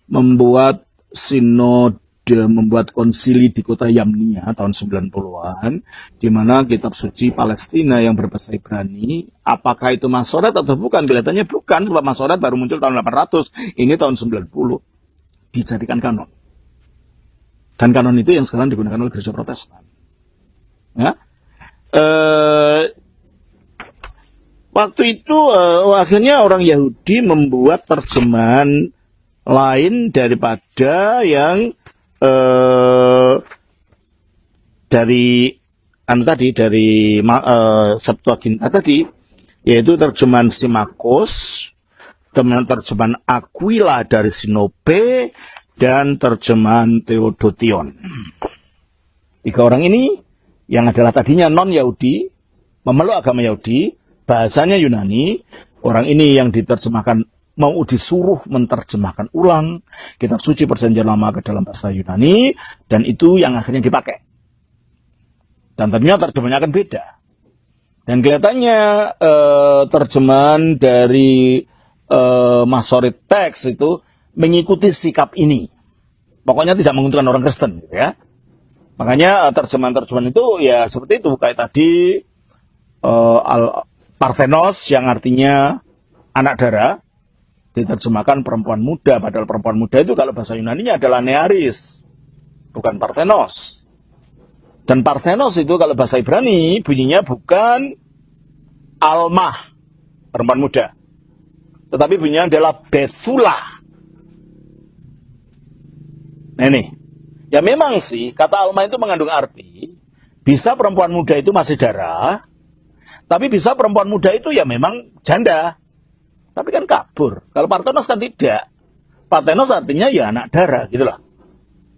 membuat sinode, membuat konsili di kota Yamnia tahun 90-an, di mana kitab suci Palestina yang berbahasa Ibrani, apakah itu Masoret atau bukan? Kelihatannya bukan, sebab Masoret baru muncul tahun 800, ini tahun 90, dijadikan kanon. Dan kanon itu yang sekarang digunakan oleh gereja Protestan. Ya. Waktu itu akhirnya orang Yahudi membuat terjemahan lain daripada yang dari Septuaginta tadi, yaitu terjemahan Simakos, terjemahan Aquila dari Sinope, dan terjemahan Theodotion. Tiga orang ini yang adalah tadinya non-Yahudi, memeluk agama Yahudi, bahasanya Yunani, orang ini yang diterjemahkan, mau disuruh menerjemahkan ulang kitab suci Perjanjian Lama ke dalam bahasa Yunani, dan itu yang akhirnya dipakai. Dan ternyata terjemahnya akan beda. Dan kelihatannya terjemahan dari Masoret teks itu mengikuti sikap ini. Pokoknya tidak menguntungkan orang Kristen, gitu ya. Makanya terjemahan-terjemahan itu ya seperti itu, kayak tadi Parthenos yang artinya anak darah, diterjemahkan perempuan muda, padahal perempuan muda itu kalau bahasa Yunani-nya adalah Nearis, bukan Parthenos. Dan Parthenos itu kalau bahasa Ibrani bunyinya bukan Almah, perempuan muda, tetapi bunyinya adalah Bethulah. Nah ini, ya memang sih kata Almah itu mengandung arti, bisa perempuan muda itu masih darah, tapi bisa perempuan muda itu ya memang janda. Tapi kan kabur. Kalau Parthenos kan tidak. Parthenos artinya ya anak darah, gitu loh.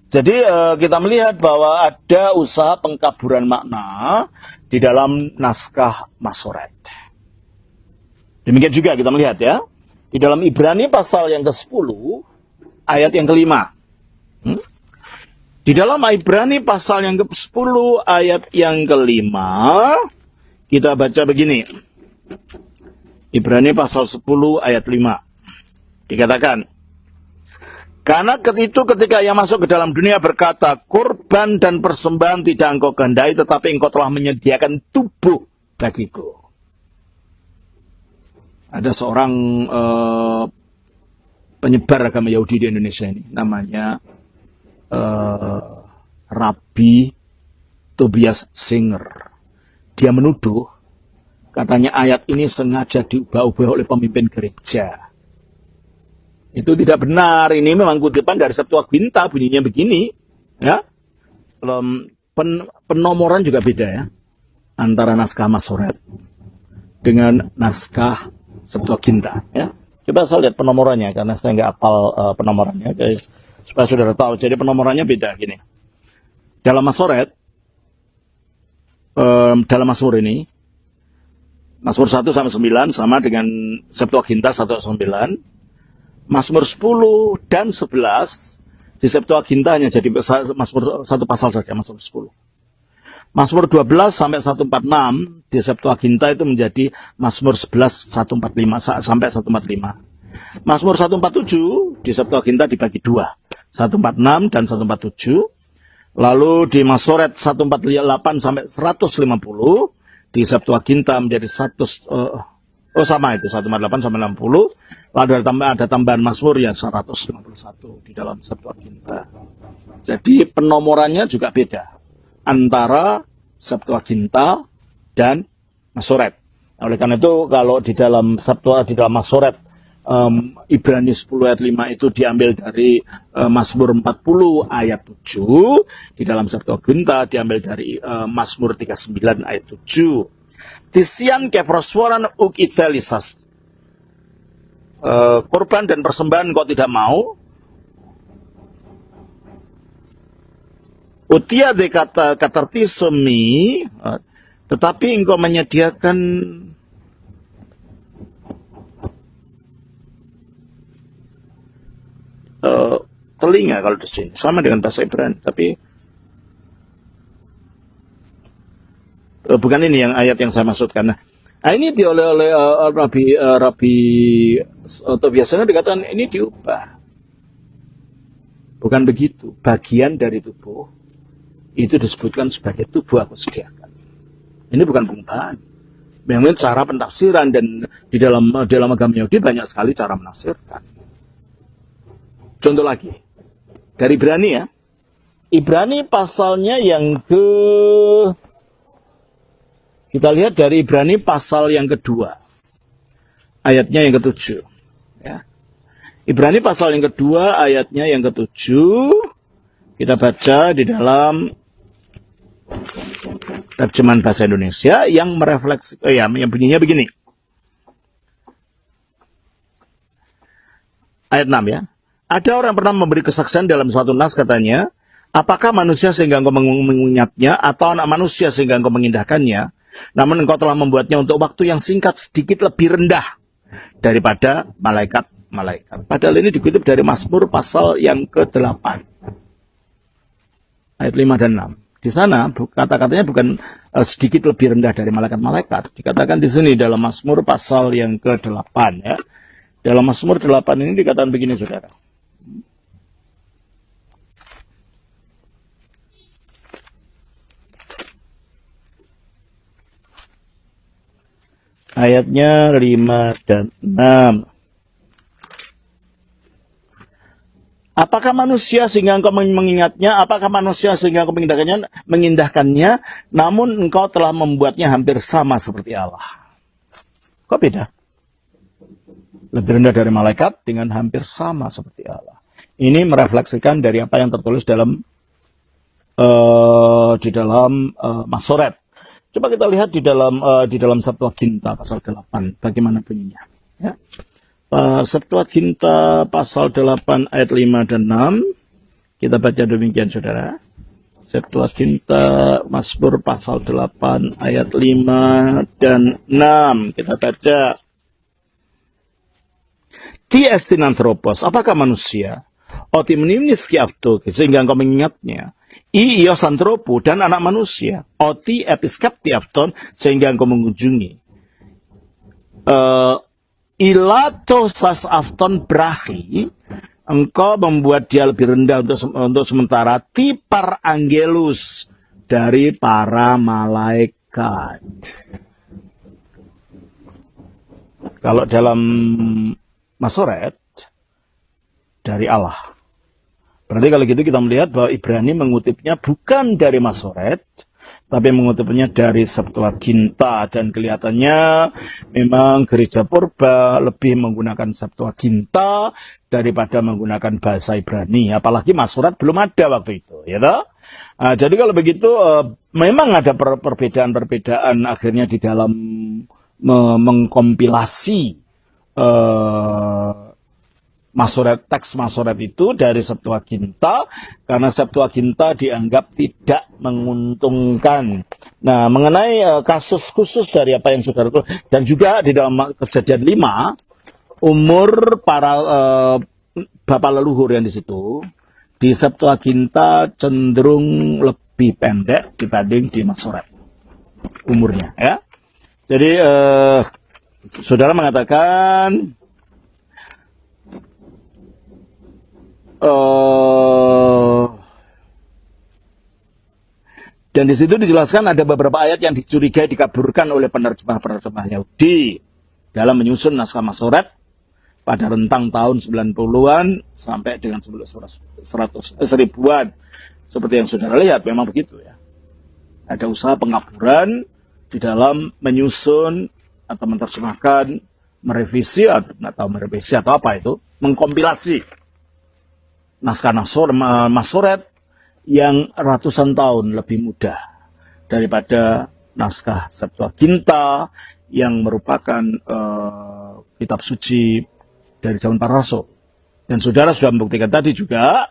Jadi kita melihat bahwa ada usaha pengkaburan makna di dalam naskah Masoret. Demikian juga kita melihat ya, di dalam Ibrani pasal yang ke-10, ayat yang ke-5. Di dalam Ibrani pasal yang ke-10, ayat yang ke-5, kita baca begini. Ibrani pasal 10 ayat 5. Dikatakan, Karena itu ketika ia masuk ke dalam dunia berkata, kurban dan persembahan tidak engkau kehendaki, tetapi engkau telah menyediakan tubuh bagiku. Ada seorang penyebar agama Yahudi di Indonesia ini, namanya Rabbi Tobias Singer. Dia menuduh, katanya ayat ini sengaja diubah-ubah oleh pemimpin gereja. Itu tidak benar. Ini memang kutipan dari Septuaginta, bunyinya begini, ya. Penomoran juga beda ya, antara naskah Masoret dengan naskah Septuaginta, ya. Coba saya lihat penomorannya karena saya nggak hafal penomorannya, guys. Supaya saudara tahu. Jadi penomorannya beda gini. Dalam Masoret, dalam Mazmur ini, Mazmur 1 sampai 9 sama dengan Septuaginta 1 sampai 9. Mazmur 10 dan 11 di Septuaginta hanya jadi Mazmur satu pasal saja, Mazmur 10. Mazmur 12 sampai 146 di Septuaginta itu menjadi Mazmur 11 145 sampai 145. Mazmur 147 di Septuaginta dibagi dua, 146 dan 147. Lalu di Masoret 148 sampai 150 di Septuaginta menjadi 100 sama itu 148 sampai 60. Lalu ada tambahan Mazmur ya 151 di dalam Septuaginta. Jadi penomorannya juga beda antara Septuaginta dan Masoret. Nah, oleh karena itu kalau di dalam Masoret Ibrani 10 ayat 5 itu diambil dari Mazmur 40 ayat 7, di dalam Septuaginta diambil dari Mazmur 39 ayat 7. Tisian keprosworan uk idealisas. Korban dan persembahan kau tidak mau. Utia de katartisemi, tetapi engkau menyediakan telinga kalau di sini sama dengan bahasa Ibrani, tapi bukan ini yang ayat yang saya maksudkan. Nah, ini oleh Rabbi atau biasanya dikatakan ini diubah. Bukan begitu. Bagian dari tubuh itu disebutkan sebagai tubuh aku sediakan. Ini bukan pengubahan. Memang cara pentafsiran, dan di dalam agama Yahudi banyak sekali cara menafsirkan. Contoh lagi dari Ibrani ya. Ibrani pasalnya yang kita lihat dari Ibrani pasal yang kedua, ayatnya yang ke-7. Ya. Ibrani pasal yang kedua, ayatnya yang ke-7. Kita baca di dalam terjemahan bahasa Indonesia yang merefleksi, yang bunyinya begini. Ayat 6 ya. Ada orang pernah memberi kesaksian dalam suatu nas, katanya, apakah manusia sehingga engkau mengingatnya, atau anak manusia sehingga engkau mengindahkannya? Namun engkau telah membuatnya untuk waktu yang singkat, sedikit lebih rendah daripada malaikat-malaikat. Padahal ini dikutip dari Mazmur pasal yang ke-8. Ayat 5 dan 6. Di sana kata-katanya bukan sedikit lebih rendah dari malaikat-malaikat. Dikatakan di sini dalam Mazmur pasal yang ke-8 ya. Dalam Mazmur 8 ini dikatakan begini, saudara. Ayatnya 5 dan 6. Apakah manusia sehingga engkau mengingatnya? Apakah manusia sehingga engkau mengindahkannya? Namun engkau telah membuatnya hampir sama seperti Allah. Kok beda? Lebih rendah dari malaikat dengan hampir sama seperti Allah. Ini merefleksikan dari apa yang tertulis dalam di dalam Masoret. Coba kita lihat di dalam Septuaginta pasal 8 bagaimana bunyinya. Ya. Septuaginta pasal 8 ayat 5 dan 6. Kita baca demikian, saudara. Septuaginta Mazmur pasal 8 ayat 5 dan 6. Kita baca. Ti estinanthropos, apakah manusia? Oti menimnis kiapto, sehingga engkau mengingatnya. I iosantropo, dan anak manusia. Oti episkaptiapton, sehingga engkau mengunjungi. Ilato sas afton brahi, engkau membuat dia lebih rendah untuk sementara, tipar angelus dari para malaikat. Kalau dalam Masoret dari Allah. Berarti kalau gitu kita melihat bahwa Ibrani mengutipnya bukan dari Masoret, tapi mengutipnya dari Septuaginta, dan kelihatannya memang gereja purba lebih menggunakan Septuaginta daripada menggunakan bahasa Ibrani, apalagi Masoret belum ada waktu itu, ya toh? Jadi kalau begitu memang ada perbedaan-perbedaan akhirnya di dalam mengkompilasi Masoret, teks Masoret itu dari Septuaginta, karena Septuaginta dianggap tidak menguntungkan. Nah, mengenai kasus khusus dari apa yang saudara dan juga di dalam Kejadian 5, umur para bapak leluhur yang di situ di Septuaginta cenderung lebih pendek dibanding di Masoret umurnya, ya. Jadi saudara mengatakan dan di situ dijelaskan ada beberapa ayat yang dicurigai dikaburkan oleh penerjemah-penerjemah Yahudi dalam menyusun naskah Masoret pada rentang tahun 90-an sampai dengan 1000-an. Seperti yang saudara lihat, memang begitu ya. Ada usaha pengaburan di dalam menyusun atau menerjemahkan, merevisi atau apa itu, mengkompilasi naskah Masoret yang ratusan tahun lebih mudah daripada naskah Septuaginta yang merupakan kitab suci dari zaman para rasul. Dan saudara sudah membuktikan tadi juga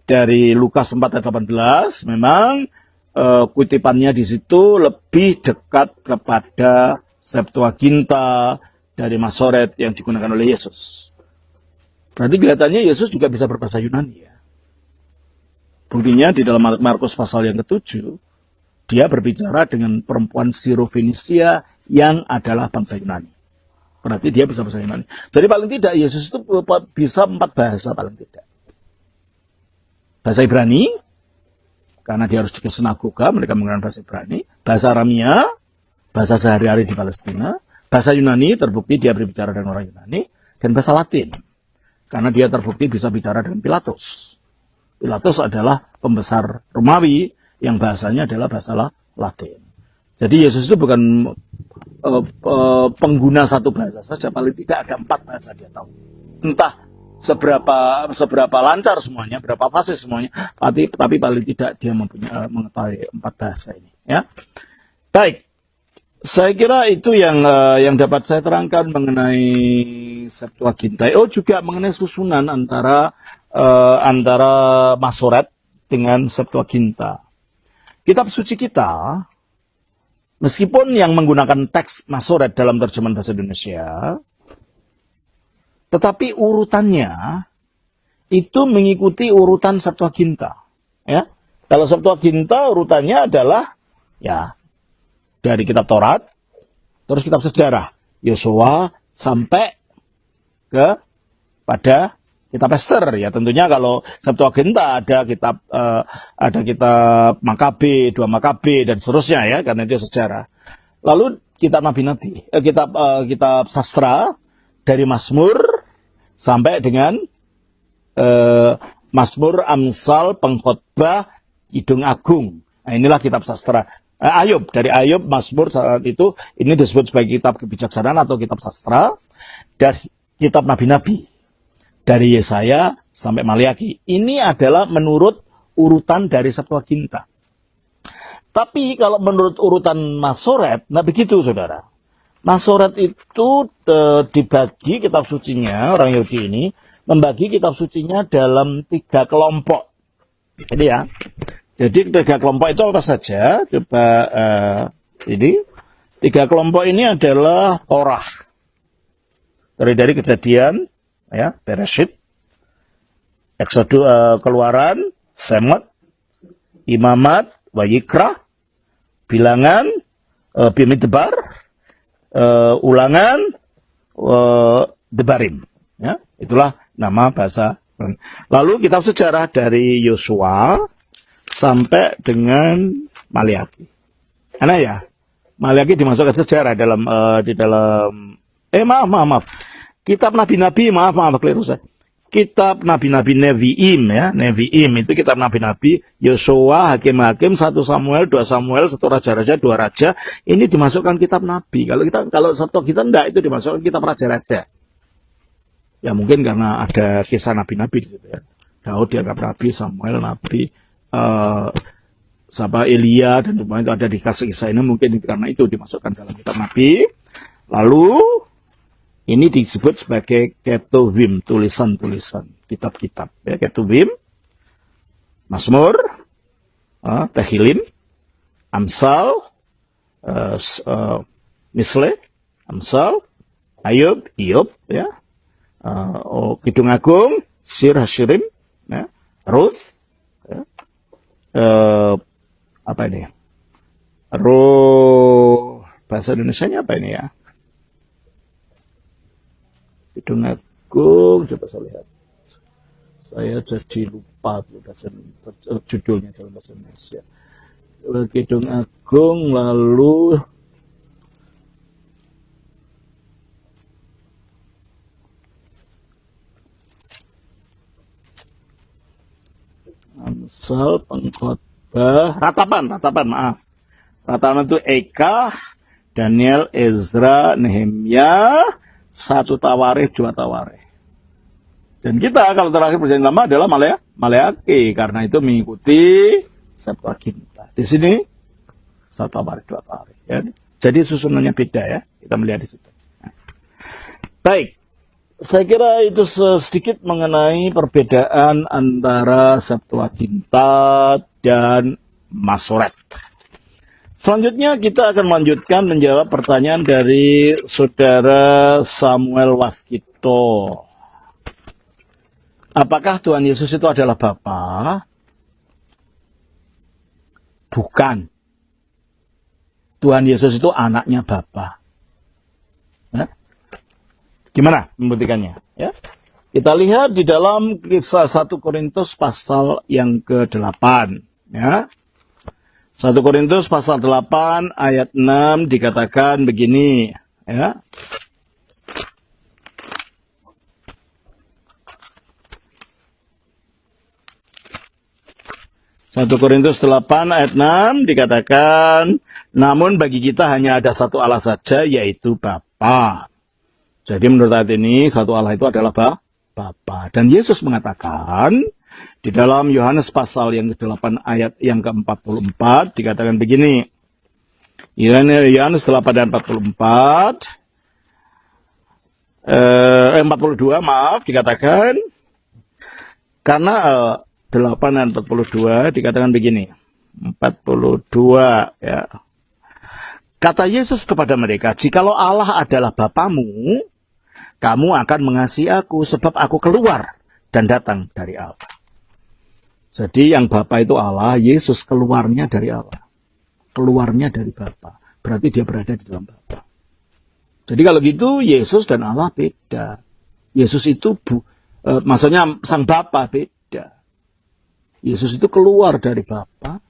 dari Lukas 4 ayat 18, memang kutipannya di situ lebih dekat kepada Septuaginta dari Masoret yang digunakan oleh Yesus. Berarti kelihatannya Yesus juga bisa berbahasa Yunani ya. Buktinya di dalam Markus pasal yang ke-7, dia berbicara dengan perempuan Sirofenisia yang adalah bangsa Yunani. Berarti dia bisa bahasa Yunani. Jadi paling tidak Yesus itu bisa 4 bahasa paling tidak. Bahasa Ibrani, karena dia harus di sinagoga, mereka menggunakan bahasa Ibrani. Bahasa Aramia, bahasa sehari-hari di Palestina. Bahasa Yunani, terbukti dia berbicara dengan orang Yunani. Dan bahasa Latin, karena dia terbukti bisa bicara dengan Pilatus. Pilatus adalah pembesar Romawi yang bahasanya adalah bahasa Latin. Jadi Yesus itu bukan pengguna satu bahasa saja, paling tidak ada 4 bahasa dia tahu. Entah seberapa lancar semuanya, berapa fasih semuanya, tapi paling tidak dia mengetahui 4 bahasa ini. Ya, baik. Saya kira itu yang dapat saya terangkan mengenai Septuaginta. Juga mengenai susunan antara Masoret dengan Septuaginta. Kitab suci kita, meskipun yang menggunakan teks Masoret dalam terjemahan bahasa Indonesia, tetapi urutannya itu mengikuti urutan Septuaginta. Ya, kalau Septuaginta urutannya adalah ya dari kitab Taurat, terus kitab sejarah, Yosua sampai ke pada kitab Ester. Ya tentunya kalau Septuaginta ada kitab Makabe, 2 Makabe dan seterusnya ya, karena itu sejarah. Lalu kitab nabi-nabi, kitab sastra dari Mazmur sampai dengan Mazmur, Amsal, Pengkhotbah, Kidung Agung. Nah, inilah kitab sastra. Ayub, dari Ayub, Mazmur saat itu ini disebut sebagai kitab kebijaksanaan atau kitab sastra. Dan kitab nabi-nabi dari Yesaya sampai Maliaki. Ini adalah menurut urutan dari Septuaginta. Tapi kalau menurut urutan Masoret, nah begitu saudara. Masoret itu dibagi kitab sucinya, orang Yahudi ini membagi kitab sucinya dalam 3 kelompok. Jadi ya, jadi 3 kelompok itu apa saja? Coba ini 3 kelompok ini adalah Torah. Dari Kejadian, ya, Bereshit, Exodus, Keluaran, Semot, Imamat, Wayikra, Bilangan, Bimidbar, Ulangan, Debarim. Ya, itulah nama bahasa Lalu kitab sejarah dari Yosua sampai dengan Maliaki. Karena ya, Maliaki dimasukkan sejarah dalam maaf. Kitab nabi-nabi, keliru saya. Kitab nabi-nabi Nevi'im ya, Nevi'im itu kitab nabi-nabi, Yosua, Hakim-hakim, 1 Samuel, 2 Samuel, 1 raja-raja, 2 raja, ini dimasukkan kitab nabi. Kalau satu kita enggak, itu dimasukkan kitab raja-raja. Ya mungkin karena ada kisah nabi-nabi di situ ya. Daud dianggap nabi, Samuel nabi, Elia dan semuanya itu ada di kisah ini, mungkin karena itu dimasukkan dalam kitab nabi. Lalu ini disebut sebagai Ketuvim, tulisan-tulisan, kitab-kitab ya, Ketuvim, Mazmur, Tehillim, Amsal, Misle, Amsal, Ayub, Iyob ya. Kidung Agung, Sir Hashirim, ya, Ruth, ya, apa ini? Bahasa Indonesianya apa ini ya? Kidung Agung, coba saya lihat. Saya jadi lupa judulnya dalam bahasa Indonesia. Kidung Agung, lalu Amsal, Pengkhotbah, Ratapan, maaf. Ratapan itu Eka, Daniel, Ezra, Nehemia, 1 Tawarikh, 2 Tawarikh. Dan kita kalau terakhir perjanjian lama adalah Maleaki, karena itu mengikuti Septuaginta. Di sini 1 Tawarikh, 2 Tawarikh. Ya. Jadi susunannya beda ya. Kita melihat di situ. Baik. Saya kira itu sedikit mengenai perbedaan antara Septuaginta dan Masoret. Selanjutnya kita akan melanjutkan menjawab pertanyaan dari saudara Samuel Waskito. Apakah Tuhan Yesus itu adalah Bapa? Bukan. Tuhan Yesus itu anaknya Bapa. Nah, gimana membuktikannya? Ya. Kita lihat di dalam kisah 1 Korintus pasal yang ke-8. Ya. 1 Korintus pasal 8 ayat 6 dikatakan begini. Ya. Satu Korintus 8 ayat 6 dikatakan, namun bagi kita hanya ada satu Allah saja, yaitu Bapa. Jadi menurut ayat ini, satu Allah itu adalah Bapa. Dan Yesus mengatakan, di dalam Yohanes pasal yang ke-8 ayat yang ke-44, dikatakan begini. Yohanes 8 dan 44, 42, dikatakan, karena 8 dan 42 dikatakan begini. 42 ya. Kata Yesus kepada mereka, jikalau Allah adalah Bapamu, kamu akan mengasihi aku sebab aku keluar dan datang dari Allah. Jadi yang Bapa itu Allah, Yesus keluarnya dari Allah. Keluarnya dari Bapa. Berarti dia berada di dalam Bapa. Jadi kalau gitu Yesus dan Allah beda. Yesus itu maksudnya sang Bapa beda. Yesus itu keluar dari Bapa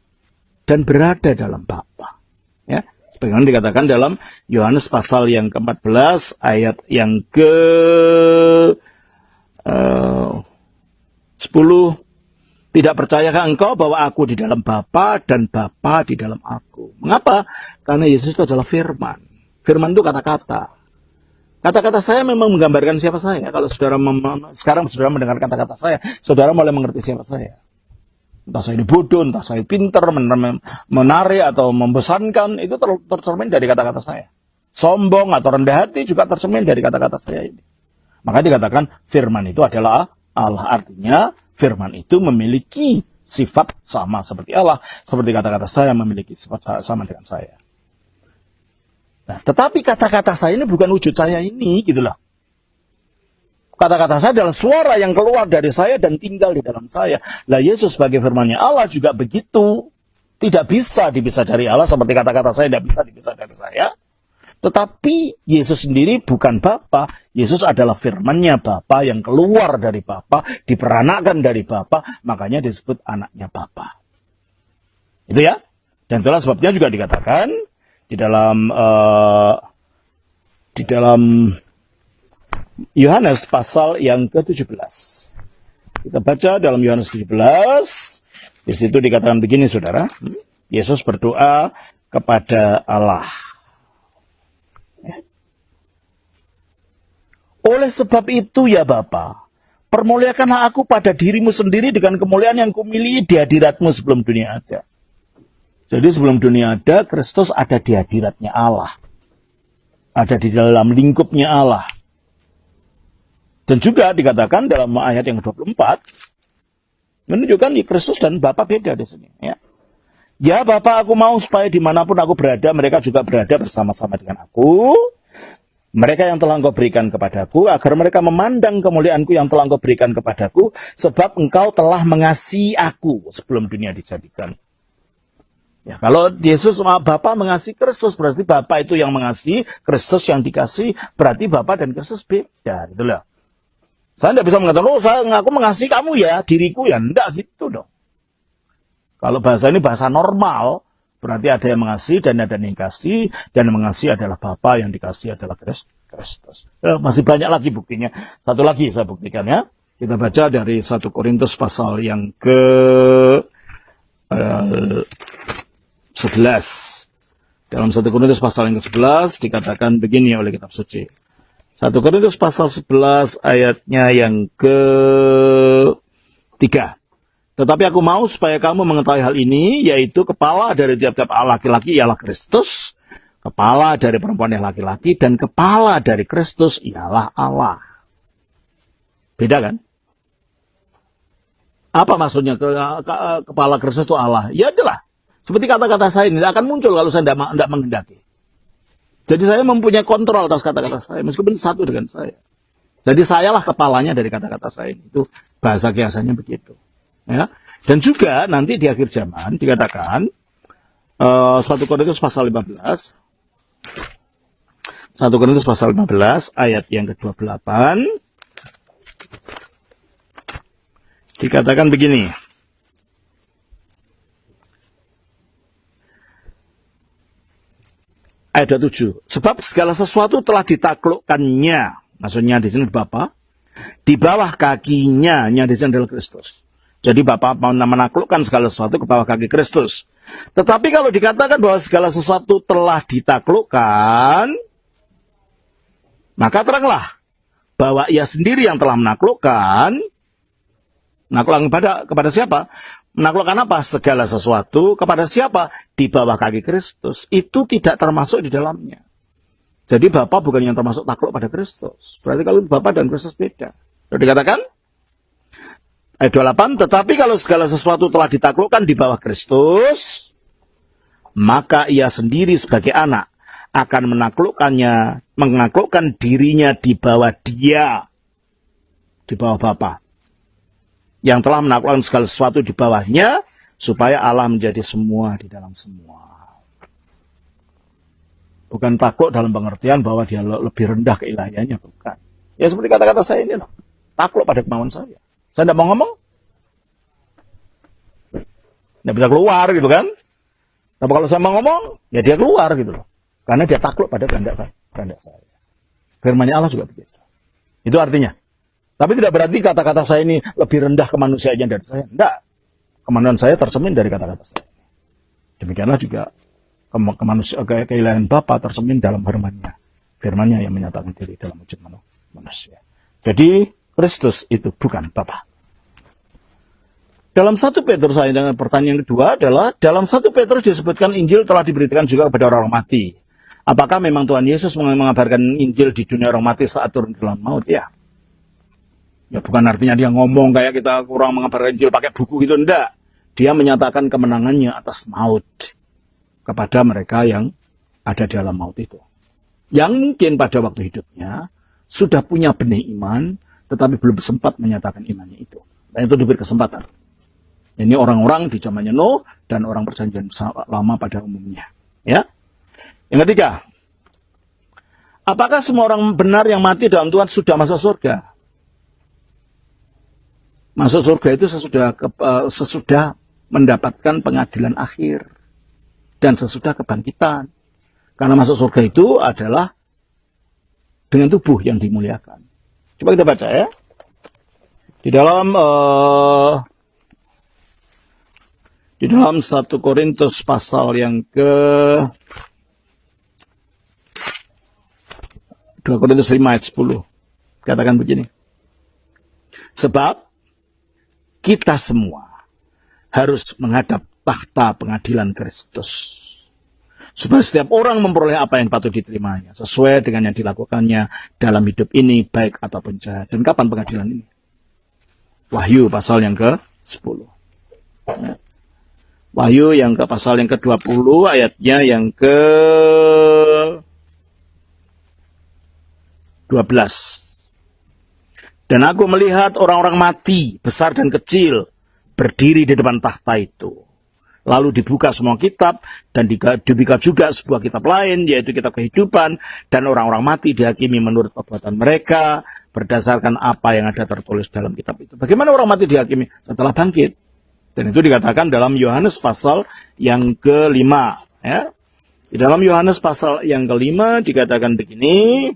dan berada dalam Bapa. Ya. Sebagaimana dikatakan dalam Yohanes pasal yang ke-14 ayat yang ke-10. Tidak percayakah engkau bahwa aku di dalam Bapa dan Bapa di dalam aku? Mengapa? Karena Yesus itu adalah firman. Firman itu kata-kata. Kata-kata saya memang menggambarkan siapa saya. Kalau saudara sekarang saudara mendengar kata-kata saya, saudara mulai mengerti siapa saya. Entah saya ini bodoh, entah saya pinter, menarik atau membosankan, itu tercermin dari kata-kata saya. Sombong atau rendah hati juga tercermin dari kata-kata saya ini. Maka dikatakan firman itu adalah Allah. Artinya firman itu memiliki sifat sama seperti Allah. Seperti kata-kata saya memiliki sifat sama dengan saya. Nah, tetapi kata-kata saya ini bukan wujud saya ini, gitulah. Kata-kata saya adalah suara yang keluar dari saya dan tinggal di dalam saya. Lah Yesus sebagai firman-Nya Allah juga begitu. Tidak bisa dipisah dari Allah seperti kata-kata saya tidak bisa dipisah dari saya. Tetapi Yesus sendiri bukan Bapa. Yesus adalah firman-Nya Bapa yang keluar dari Bapa, diperanakkan dari Bapa, makanya disebut anaknya Bapa. Itu ya. Dan itulah sebabnya juga dikatakan di dalam Yohanes pasal yang ke-17. Kita baca dalam Yohanes 17, di situ dikatakan begini, saudara. Yesus berdoa kepada Allah. Oleh sebab itu ya Bapa, permuliakanlah aku pada dirimu sendiri dengan kemuliaan yang kumiliki di hadiratmu sebelum dunia ada. Jadi sebelum dunia ada, Kristus ada di hadiratnya Allah. Ada di dalam lingkupnya Allah. Dan juga dikatakan dalam ayat yang ke-24, menunjukkan Kristus dan Bapa beda di sini. Ya Bapa, aku mau supaya dimanapun aku berada, mereka juga berada bersama-sama dengan aku. Mereka yang telah Engkau berikan kepadaku, agar mereka memandang kemuliaanku yang telah Engkau berikan kepadaku, sebab Engkau telah mengasihi aku sebelum dunia dijadikan. Ya, kalau Yesus sama Bapa mengasihi Kristus, berarti Bapa itu yang mengasihi, Kristus yang dikasihi, berarti Bapa dan Kristus beda. Itulah. Saya tidak bisa mengatakan, saya ngaku mengasihi kamu ya, diriku ya. Enggak gitu dong. Kalau bahasa ini bahasa normal, berarti ada yang mengasihi dan ada yang dikasihi, dan yang mengasihi adalah Bapa, yang dikasihi adalah Kristus. Masih banyak lagi buktinya. Satu lagi saya buktikan ya. Kita baca dari 1 Korintus pasal yang ke-11. Dalam 1 Korintus pasal yang ke-11 dikatakan begini oleh kitab suci. 1 Korintus pasal 11 ayatnya yang ke-3. Tetapi aku mau supaya kamu mengetahui hal ini, yaitu kepala dari tiap-tiap laki-laki ialah Kristus, kepala dari perempuan yang laki-laki, dan kepala dari Kristus ialah Allah. Beda kan? Apa maksudnya kepala Kristus itu Allah? Ya adalah. Seperti kata-kata saya ini akan muncul kalau saya tidak menghendaki. Jadi saya mempunyai kontrol atas kata-kata saya, meskipun satu dengan saya. Jadi sayalah kepalanya dari kata-kata saya ini. Itu bahasa kiasannya begitu. Ya. Dan juga nanti di akhir zaman dikatakan 1 Korintus pasal 15. 1 Korintus pasal 15 ayat yang ke-28. Dikatakan begini. Ayat 27. Sebab segala sesuatu telah ditaklukkannya. Maksudnya di sini Bapa. Di bawah kakinya, di sini adalah Kristus. Jadi Bapa menaklukkan segala sesuatu ke bawah kaki Kristus. Tetapi kalau dikatakan bahwa segala sesuatu telah ditaklukkan, maka teranglah bahwa ia sendiri yang telah menaklukkan. Menaklukkan kepada siapa? Menaklukkan apa? Segala sesuatu kepada siapa? Di bawah kaki Kristus. Itu tidak termasuk di dalamnya. Jadi Bapa bukan yang termasuk takluk pada Kristus. Berarti kalau Bapa dan Kristus beda. Sudah dikatakan? Ayat 28. Tetapi kalau segala sesuatu telah ditaklukkan di bawah Kristus, maka ia sendiri sebagai anak akan menaklukkan dirinya di bawah dia. Di bawah Bapa. Yang telah menaklukkan segala sesuatu di bawahnya, supaya Allah menjadi semua di dalam semua. Bukan takluk dalam pengertian bahwa dia lebih rendah keilahiannya, bukan. Ya seperti kata-kata saya ini loh. Takluk pada kemauan saya. Saya tidak mau ngomong. Tidak bisa keluar gitu kan. Tapi kalau saya mau ngomong, ya dia keluar gitu loh. Karena dia takluk pada kehendak saya. Firman-Nya Allah juga begitu. Itu artinya. Tapi tidak berarti kata-kata saya ini lebih rendah kemanusiaannya dari saya. Tidak. Kemanusiaan saya tercermin dari kata-kata saya. Demikianlah juga keilahian Bapa tercermin dalam firman-Nya. Firman-Nya yang menyatakan diri dalam wujud manusia. Jadi Kristus itu bukan Bapa. Dalam 1 Petrus dengan pertanyaan kedua adalah dalam 1 Petrus disebutkan Injil telah diberitakan juga kepada orang mati. Apakah memang Tuhan Yesus mengabarkan Injil di dunia orang mati saat turun ke dalam maut? Ya. Ya bukan artinya dia ngomong kayak kita kurang mengabarkan Injil pakai buku gitu, enggak. Dia menyatakan kemenangannya atas maut kepada mereka yang ada di dalam maut itu. Yang mungkin pada waktu hidupnya sudah punya benih iman, tetapi belum sempat menyatakan imannya itu. Dan itu diberi kesempatan. Ini orang-orang di zamannya Nuh dan orang perjanjian lama pada umumnya. Ya. Yang ketiga, Apakah semua orang benar yang mati dalam Tuhan sudah masuk surga? Masuk surga itu sesudah mendapatkan pengadilan akhir dan sesudah kebangkitan. Karena masuk surga itu adalah dengan tubuh yang dimuliakan. Coba kita baca ya. Di dalam 1 Korintus pasal yang ke 2 Korintus 5 ayat 10. Katakan begini. Sebab kita semua harus menghadap takhta pengadilan Kristus. Supaya setiap orang memperoleh apa yang patut diterimanya. Sesuai dengan yang dilakukannya dalam hidup ini, baik ataupun jahat. Dan kapan pengadilan ini? Wahyu pasal yang ke-10. Wahyu yang ke pasal yang ke-20 ayatnya yang ke-12. Dan aku melihat orang-orang mati, besar dan kecil, berdiri di depan takhta itu. Lalu dibuka semua kitab, dan dibuka juga sebuah kitab lain, yaitu kitab kehidupan, dan orang-orang mati dihakimi menurut perbuatan mereka, berdasarkan apa yang ada tertulis dalam kitab itu. Bagaimana orang mati dihakimi? Setelah bangkit. Dan itu dikatakan dalam Yohanes pasal yang ke-5. Ya. Di dalam Yohanes pasal yang ke-5 dikatakan begini,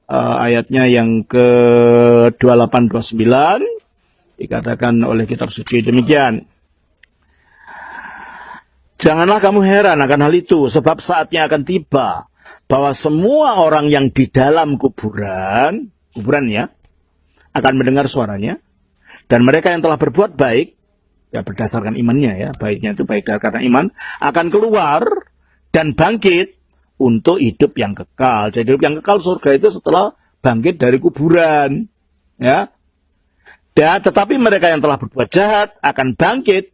ayatnya yang ke-28-29, dikatakan oleh kitab suci demikian. Janganlah kamu heran akan hal itu, sebab saatnya akan tiba bahwa semua orang yang di dalam kuburannya, akan mendengar suaranya, dan mereka yang telah berbuat baik, ya berdasarkan imannya ya, baiknya itu baik karena iman, akan keluar dan bangkit untuk hidup yang kekal. Jadi hidup yang kekal surga itu setelah bangkit dari kuburan, ya. Dan tetapi mereka yang telah berbuat jahat akan bangkit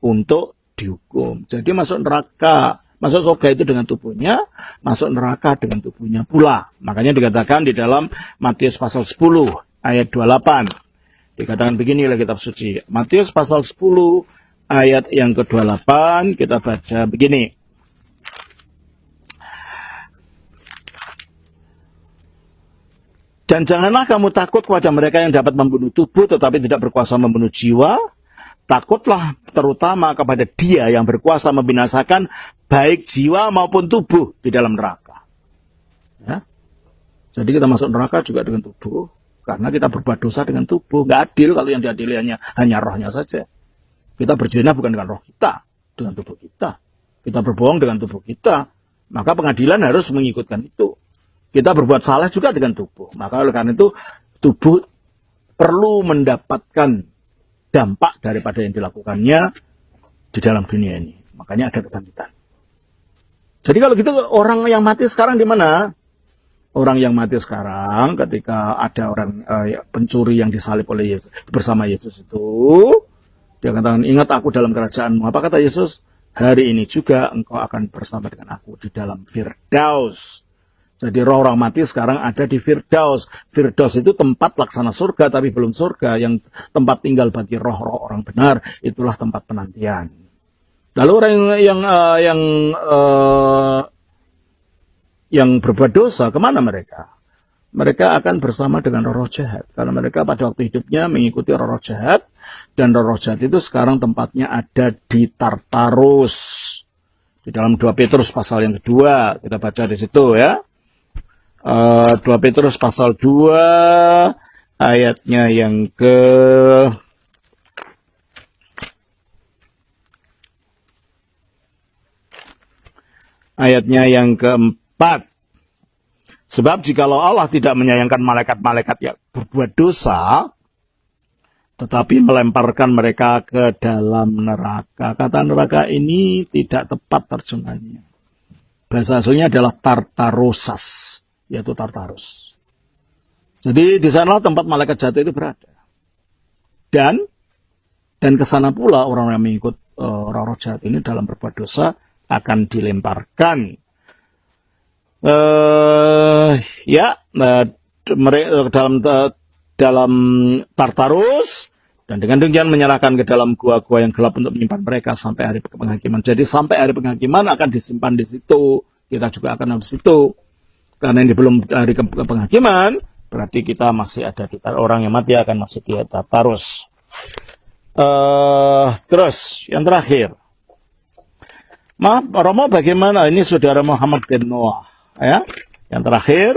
untuk dihukum. Jadi masuk neraka, masuk surga itu dengan tubuhnya, masuk neraka dengan tubuhnya pula. Makanya dikatakan di dalam Matius pasal 10 ayat 28. Dikatakan begini oleh kitab suci. Matius pasal 10 ayat yang ke-28 kita baca begini. Dan janganlah kamu takut kepada mereka yang dapat membunuh tubuh tetapi tidak berkuasa membunuh jiwa. Takutlah terutama kepada Dia yang berkuasa membinasakan baik jiwa maupun tubuh di dalam neraka. Ya. Jadi kita masuk neraka juga dengan tubuh, karena kita berbuat dosa dengan tubuh. Nggak adil kalau yang diadili hanya rohnya saja. Kita berzina bukan dengan roh kita, dengan tubuh kita. Kita berbohong dengan tubuh kita. Maka pengadilan harus mengikutkan itu. Kita berbuat salah juga dengan tubuh. Maka oleh karena itu tubuh perlu mendapatkan dampak daripada yang dilakukannya di dalam dunia ini. Makanya ada kebangkitan. Jadi kalau gitu orang yang mati sekarang di mana? Orang yang mati sekarang ketika ada orang pencuri yang disalib oleh Yesus bersama Yesus itu, dia katakan, ingat aku dalam kerajaanmu. Apa kata Yesus? Hari ini juga engkau akan bersama dengan aku di dalam Firdaus. Jadi roh orang mati sekarang ada di Firdaus. Firdaus itu tempat laksana surga, tapi belum surga. Yang tempat tinggal bagi roh-roh orang benar, itulah tempat penantian. Lalu orang yang berbuat dosa, kemana mereka? Mereka akan bersama dengan roh-roh jahat. Karena mereka pada waktu hidupnya mengikuti roh-roh jahat. Dan roh-roh jahat itu sekarang tempatnya ada di Tartarus. Di dalam 2 Petrus pasal yang kedua, kita baca di situ ya. 2 Petrus pasal 2 ayatnya yang keempat. Sebab jikalau Allah tidak menyayangkan malaikat-malaikat yang berbuat dosa, tetapi melemparkan mereka ke dalam neraka. Kata neraka ini tidak tepat terjemahannya. Bahasa aslinya adalah Tartarusas, yaitu Tartarus. Jadi di sana tempat malaikat jahat itu berada. Dan ke sana pula orang yang mengikut roh-roh jahat ini dalam berbuat dosa akan dilemparkan. Dalam Tartarus, dan dengan demikian menyerahkan ke dalam gua-gua yang gelap untuk menyimpan mereka sampai hari penghakiman. Jadi sampai hari penghakiman akan disimpan di situ. Kita juga akan di situ. karena ini belum hari penghakiman, berarti kita masih ada di orang yang mati akan masih di Tartarus. Terus yang terakhir, Romo bagaimana? Ini saudara Muhammad bin Noah, ya. Yang terakhir,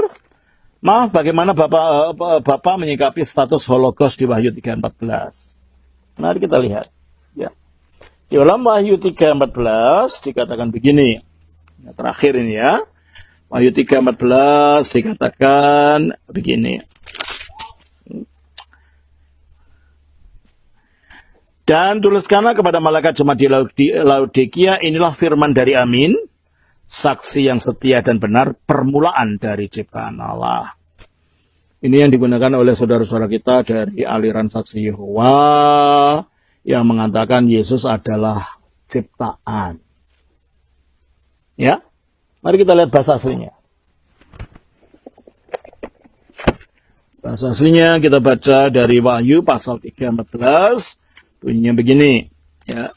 bagaimana Bapak menyikapi status Holocaust di Wahyu 3:14? Mari kita lihat. Ya. Di dalam Wahyu 3:14 dikatakan begini. Yang terakhir ini ya. Wahyu 3:14 dikatakan begini. Dan tuliskanlah kepada malaikat jemaat di Laodikia, inilah firman dari Amin, saksi yang setia dan benar, permulaan dari ciptaan Allah. Ini yang digunakan oleh saudara-saudara kita dari aliran saksi Yehova yang mengatakan Yesus adalah ciptaan. Ya, mari kita lihat bahasa aslinya. Bahasa aslinya kita baca dari Wahyu pasal 3:14. Bunyinya begini, ya.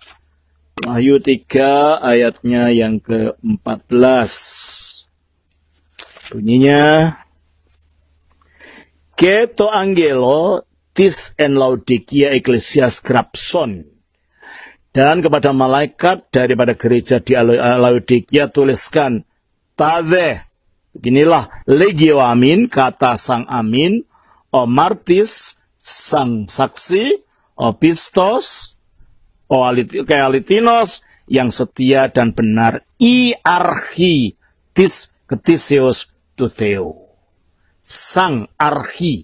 Wahyu 3 ayatnya yang ke-14. Bunyinya, Ke to angelo tis en Laodikia ecclesias grapson. Dan kepada malaikat daripada gereja di Laodikia tuliskan, Tade, beginilah legio amin, kata sang amin, o martis, sang saksi, o pistos, o alitinos, yang setia dan benar, I archi tis ketisios tutheo. Sang archi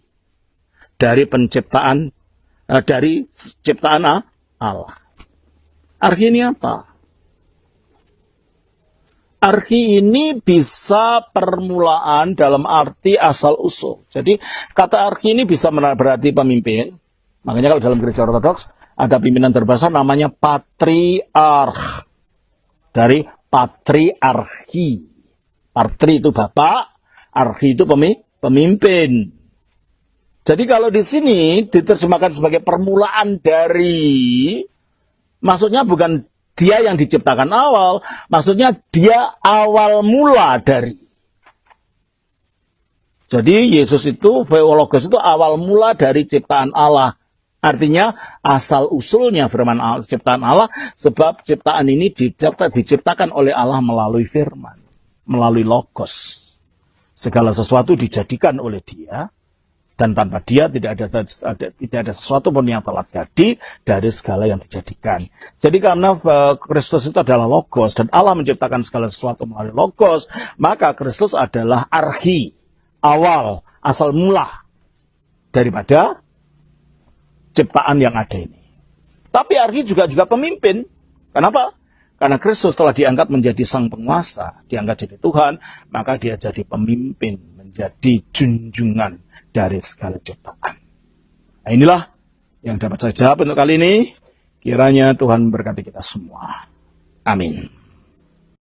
dari penciptaan, dari ciptaan Allah. Archi ini apa? Archi ini bisa permulaan dalam arti asal-usul. Jadi kata archi ini bisa berarti pemimpin. Makanya kalau dalam gereja ortodoks ada pimpinan terbesar namanya patriark. Dari patriarki. Patri itu bapak, arki itu pemimpin. Jadi kalau di sini diterjemahkan sebagai permulaan dari, maksudnya bukan dia yang diciptakan awal, maksudnya dia awal mula dari. Jadi Yesus itu, Theologos itu awal mula dari ciptaan Allah. Artinya asal usulnya firman Allah, ciptaan Allah, sebab ciptaan ini diciptakan oleh Allah melalui firman, melalui logos. Segala sesuatu dijadikan oleh Dia, dan tanpa Dia tidak ada sesuatu pun yang telah jadi dari segala yang dijadikan. Jadi karena Kristus itu adalah logos dan Allah menciptakan segala sesuatu melalui logos, maka Kristus adalah archi, awal, asal mula daripada ciptaan yang ada ini. Tapi archi juga pemimpin. Kenapa? Karena Kristus telah diangkat menjadi sang penguasa, diangkat jadi Tuhan, maka dia jadi pemimpin, menjadi junjungan dari segala ciptaan. Nah, inilah yang dapat saya jawab untuk kali ini. Kiranya Tuhan memberkati kita semua. Amin.